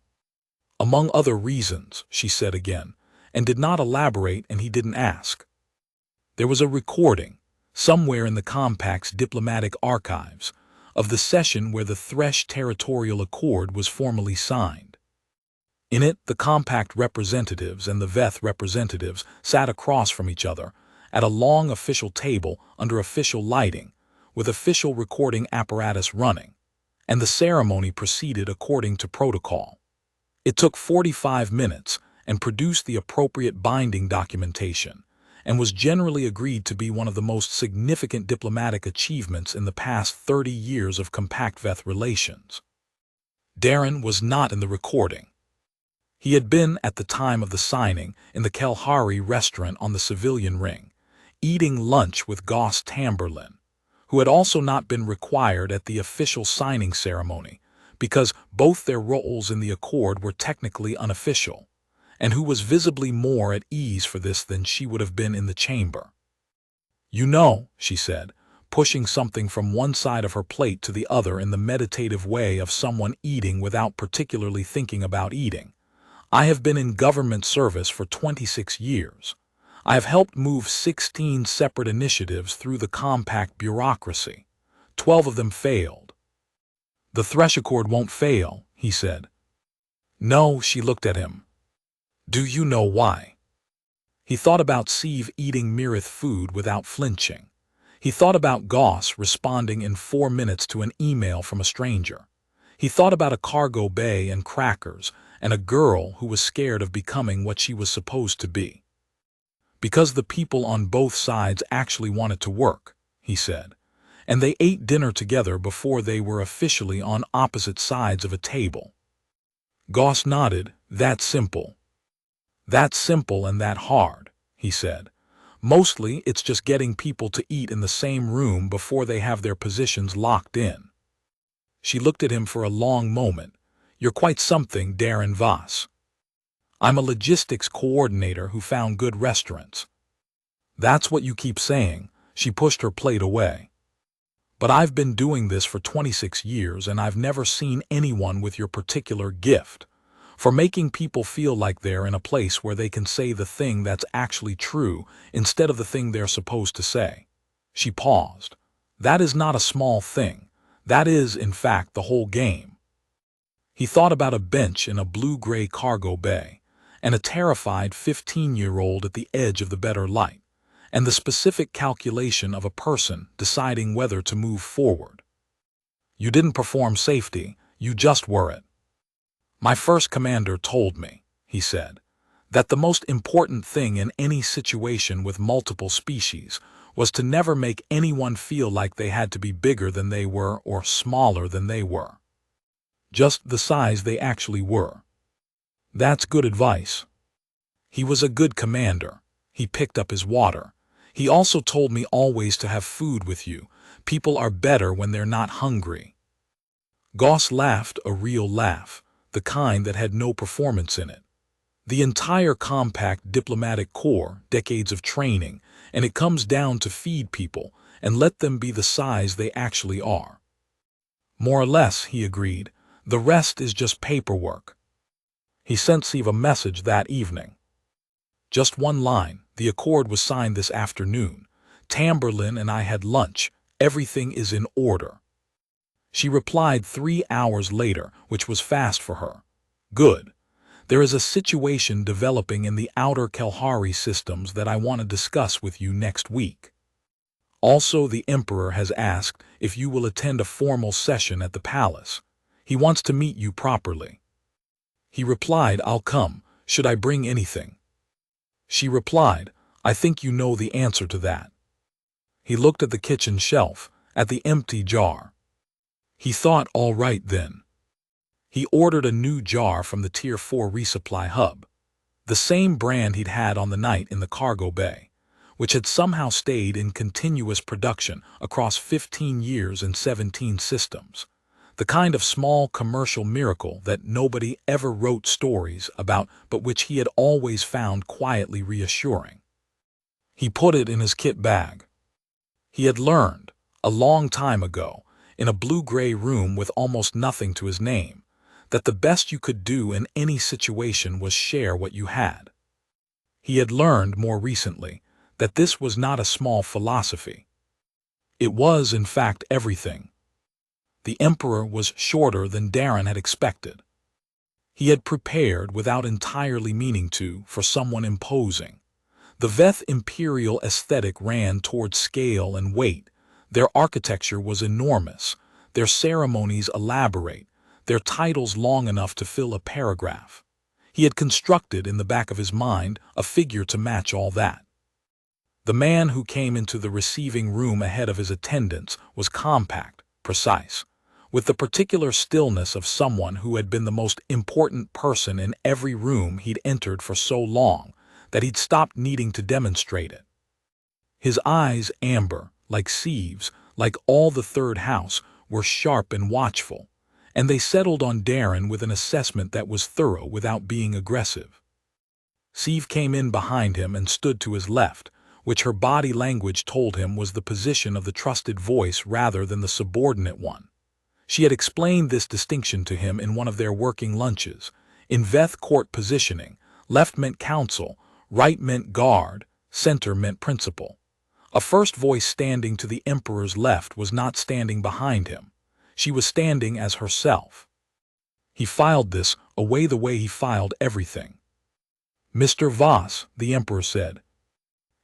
"Among other reasons," she said again, and did not elaborate, and he didn't ask. There was a recording, somewhere in the Compact's diplomatic archives, of the session where the Thresh Territorial Accord was formally signed. In it, the Compact representatives and the Veth representatives sat across from each other at a long official table under official lighting, with official recording apparatus running, and the ceremony proceeded according to protocol. It took 45 minutes and produced the appropriate binding documentation, and was generally agreed to be one of the most significant diplomatic achievements in the past 30 years of Compact-Veth relations. Darren was not in the recording. He had been, at the time of the signing, in the Kelhari restaurant on the Civilian Ring, eating lunch with Goss Tamberlin, who had also not been required at the official signing ceremony, because both their roles in the accord were technically unofficial, and who was visibly more at ease for this than she would have been in the chamber. "You know," she said, pushing something from one side of her plate to the other in the meditative way of someone eating without particularly thinking about eating, "I have been in government service for 26 years. I have helped move 16 separate initiatives through the Compact bureaucracy. 12 of them failed." "The Thresh Accord won't fail," he said. "No," she looked at him. "Do you know why?" He thought about Steve eating Mirith food without flinching. He thought about Goss responding in 4 minutes to an email from a stranger. He thought about a cargo bay and crackers and a girl who was scared of becoming what she was supposed to be. "Because the people on both sides actually wanted to work," he said, "and they ate dinner together before they were officially on opposite sides of a table." Goss nodded. That simple. That simple and that hard, he said. Mostly, it's just getting people to eat in the same room before they have their positions locked in. She looked at him for a long moment. You're quite something, Darren Voss. I'm a logistics coordinator who found good restaurants. That's what you keep saying. She pushed her plate away. But I've been doing this for 26 years and I've never seen anyone with your particular gift for making people feel like they're in a place where they can say the thing that's actually true instead of the thing they're supposed to say. She paused. That is not a small thing. That is, in fact, the whole game. He thought about a bench in a blue-gray cargo bay, and a terrified 15-year-old at the edge of the better light, and the specific calculation of a person deciding whether to move forward. You didn't perform safety, you just were it. My first commander told me, he said, that the most important thing in any situation with multiple species was to never make anyone feel like they had to be bigger than they were or smaller than they were. Just the size they actually were. That's good advice. He was a good commander. He picked up his water. He also told me always to have food with you. People are better when they're not hungry. Goss laughed a real laugh, the kind that had no performance in it. The entire compact diplomatic corps, decades of training, and it comes down to feed people and let them be the size they actually are. More or less, he agreed. The rest is just paperwork. He sent Steve a message that evening. Just one line. The accord was signed this afternoon. Tamberlin and I had lunch. Everything is in order. She replied 3 hours later, which was fast for her. Good. There is a situation developing in the outer Kalahari systems that I want to discuss with you next week. Also, the Emperor has asked if you will attend a formal session at the palace. He wants to meet you properly. He replied, I'll come. Should I bring anything? She replied, I think you know the answer to that. He looked at the kitchen shelf, at the empty jar. He thought, all right then. He ordered a new jar from the Tier 4 resupply hub, the same brand he'd had on the night in the cargo bay, which had somehow stayed in continuous production across 15 years and 17 systems, the kind of small commercial miracle that nobody ever wrote stories about but which he had always found quietly reassuring. He put it in his kit bag. He had learned, a long time ago, in a blue-gray room with almost nothing to his name, that the best you could do in any situation was share what you had. He had learned more recently that this was not a small philosophy. It was, in fact, everything. The Emperor was shorter than Darren had expected. He had prepared, without entirely meaning to, for someone imposing. The Veth imperial aesthetic ran toward scale and weight. Their architecture was enormous, their ceremonies elaborate, their titles long enough to fill a paragraph. He had constructed in the back of his mind a figure to match all that. The man who came into the receiving room ahead of his attendants was compact, precise, with the particular stillness of someone who had been the most important person in every room he'd entered for so long that he'd stopped needing to demonstrate it. His eyes, amber, like sieves, like all the third house, were sharp and watchful, and they settled on Darren with an assessment that was thorough without being aggressive. Sieve came in behind him and stood to his left, which her body language told him was the position of the trusted voice rather than the subordinate one. She had explained this distinction to him in one of their working lunches. In Veth court positioning, left meant counsel, right meant guard, center meant principal. A first voice standing to the Emperor's left was not standing behind him. She was standing as herself. He filed this away the way he filed everything. Mr. Voss, the Emperor said.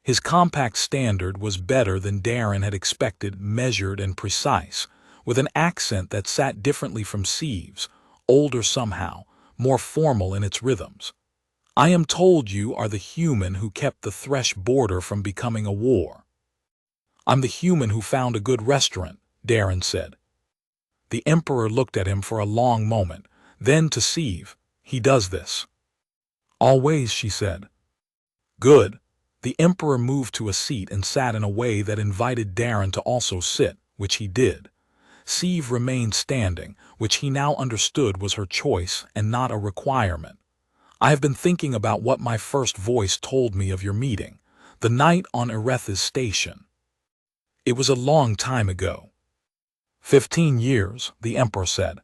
His compact standard was better than Darren had expected, measured and precise, with an accent that sat differently from Sieve's, older somehow, more formal in its rhythms. I am told you are the human who kept the Thresh border from becoming a war. I'm the human who found a good restaurant, Darren said. The Emperor looked at him for a long moment, then to Sieve. He does this. Always, she said. Good. The Emperor moved to a seat and sat in a way that invited Darren to also sit, which he did. Sieve remained standing, which he now understood was her choice and not a requirement. I have been thinking about what my first voice told me of your meeting, the night on Ereth's station. It was a long time ago. 15 years, the Emperor said.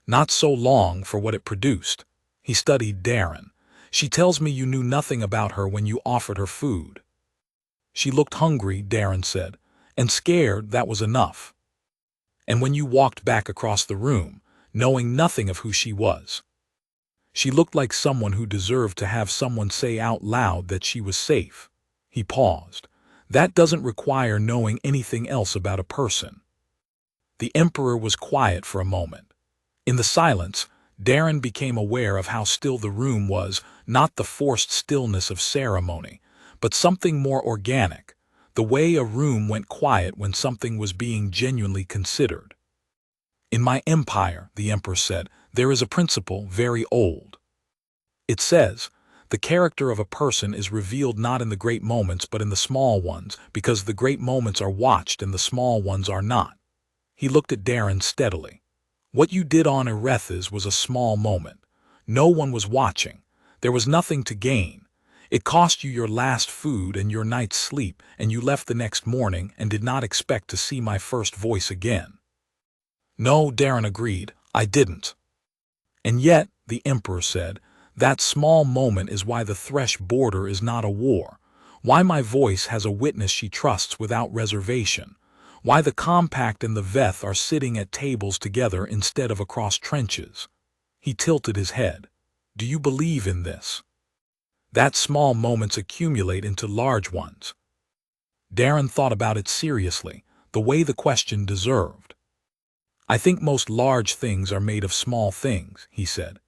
Not so long for what it produced. He studied Darren. She tells me you knew nothing about her when you offered her food. She looked hungry, Darren said, and scared. That was enough. And when you walked back across the room, knowing nothing of who she was. She looked like someone who deserved to have someone say out loud that she was safe. He paused. That doesn't require knowing anything else about a person. The Emperor was quiet for a moment. In the silence, Darren became aware of how still the room was, not the forced stillness of ceremony, but something more organic, the way a room went quiet when something was being genuinely considered. In my empire, the Emperor said, there is a principle very old. It says, the character of a person is revealed not in the great moments but in the small ones, because the great moments are watched and the small ones are not. He looked at Darren steadily. What you did on Ereth's was a small moment. No one was watching. There was nothing to gain. It cost you your last food and your night's sleep, and you left the next morning and did not expect to see my first voice again. No, Darren agreed, I didn't. And yet, the Emperor said, that small moment is why the Thresh border is not a war, why my voice has a witness she trusts without reservation, why the Compact and the Veth are sitting at tables together instead of across trenches. He tilted his head. Do you believe in this? That small moments accumulate into large ones. Darren thought about it seriously, the way the question deserved. I think most large things are made of small things, he said.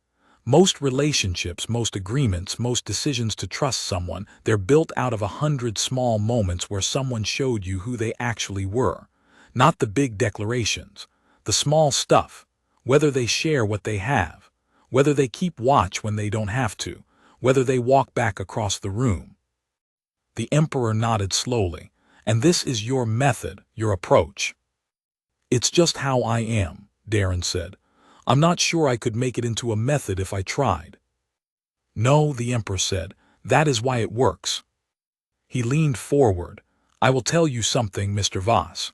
Most relationships, most agreements, most decisions to trust someone, they're built out of 100 small moments where someone showed you who they actually were. Not the big declarations, the small stuff, whether they share what they have, whether they keep watch when they don't have to, whether they walk back across the room. The Emperor nodded slowly. And this is your method, your approach. It's just how I am, Darren said. I'm not sure I could make it into a method if I tried. No, the Emperor said, that is why it works. He leaned forward. I will tell you something, Mr. Voss.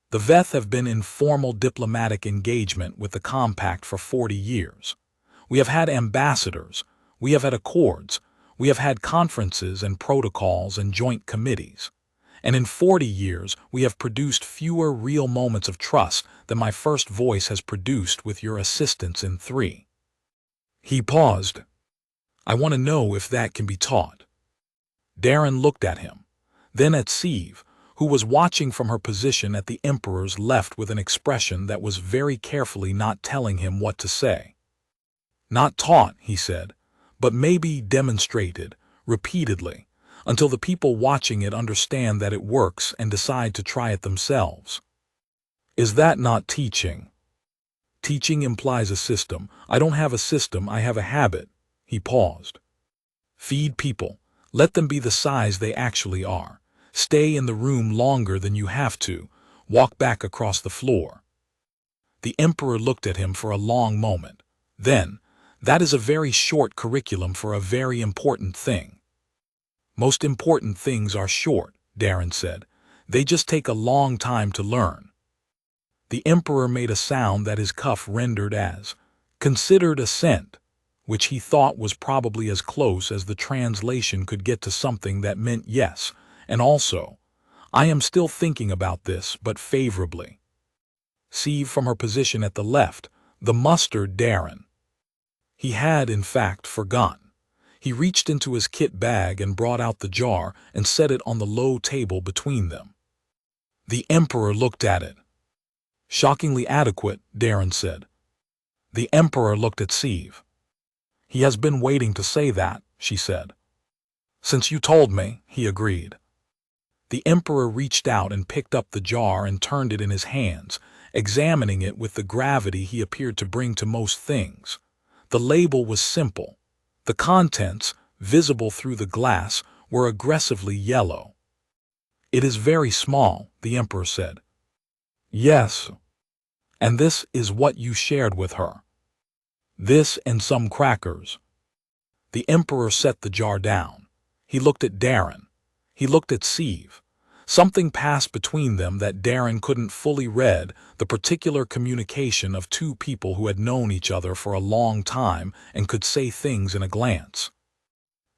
The Veth have been in formal diplomatic engagement with the Compact for 40 years. We have had ambassadors, we have had accords, we have had conferences and protocols and joint committees. And in 40 years, we have produced fewer real moments of trust than my first voice has produced with your assistance in 3. He paused. I want to know if that can be taught. Darren looked at him, then at Sieve, who was watching from her position at the Emperor's left with an expression that was very carefully not telling him what to say. Not taught, he said, but maybe demonstrated, repeatedly, until the people watching it understand that it works and decide to try it themselves. Is that not teaching? Teaching implies a system. I don't have a system, I have a habit. He paused. Feed people. Let them be the size they actually are. Stay in the room longer than you have to. Walk back across the floor. The Emperor looked at him for a long moment. Then, that is a very short curriculum for a very important thing. Most important things are short, Darren said. They just take a long time to learn. The Emperor made a sound that his cuff rendered as considered assent, which he thought was probably as close as the translation could get to something that meant yes, and also, I am still thinking about this, but favorably. Sieve from her position at the left, the mustard Darren. He had, in fact, forgotten. He reached into his kit bag and brought out the jar and set it on the low table between them. The Emperor looked at it. Shockingly adequate, Darren said. The Emperor looked at Sieve. He has been waiting to say that, she said. Since you told me, he agreed. The Emperor reached out and picked up the jar and turned it in his hands, examining it with the gravity he appeared to bring to most things. The label was simple. The contents, visible through the glass, were aggressively yellow. "It is very small," the emperor said. "Yes. And this is what you shared with her." "This and some crackers." The emperor set the jar down. He looked at Darren. He looked at Steve. Something passed between them that Darren couldn't fully read, the particular communication of two people who had known each other for a long time and could say things in a glance.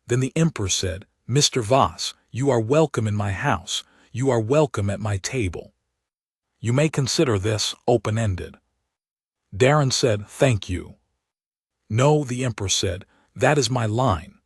Then the emperor said, "Mr. Voss, you are welcome in my house. You are welcome at my table. You may consider this open-ended." Darren said, "Thank you." "No," the emperor said, "that is my line.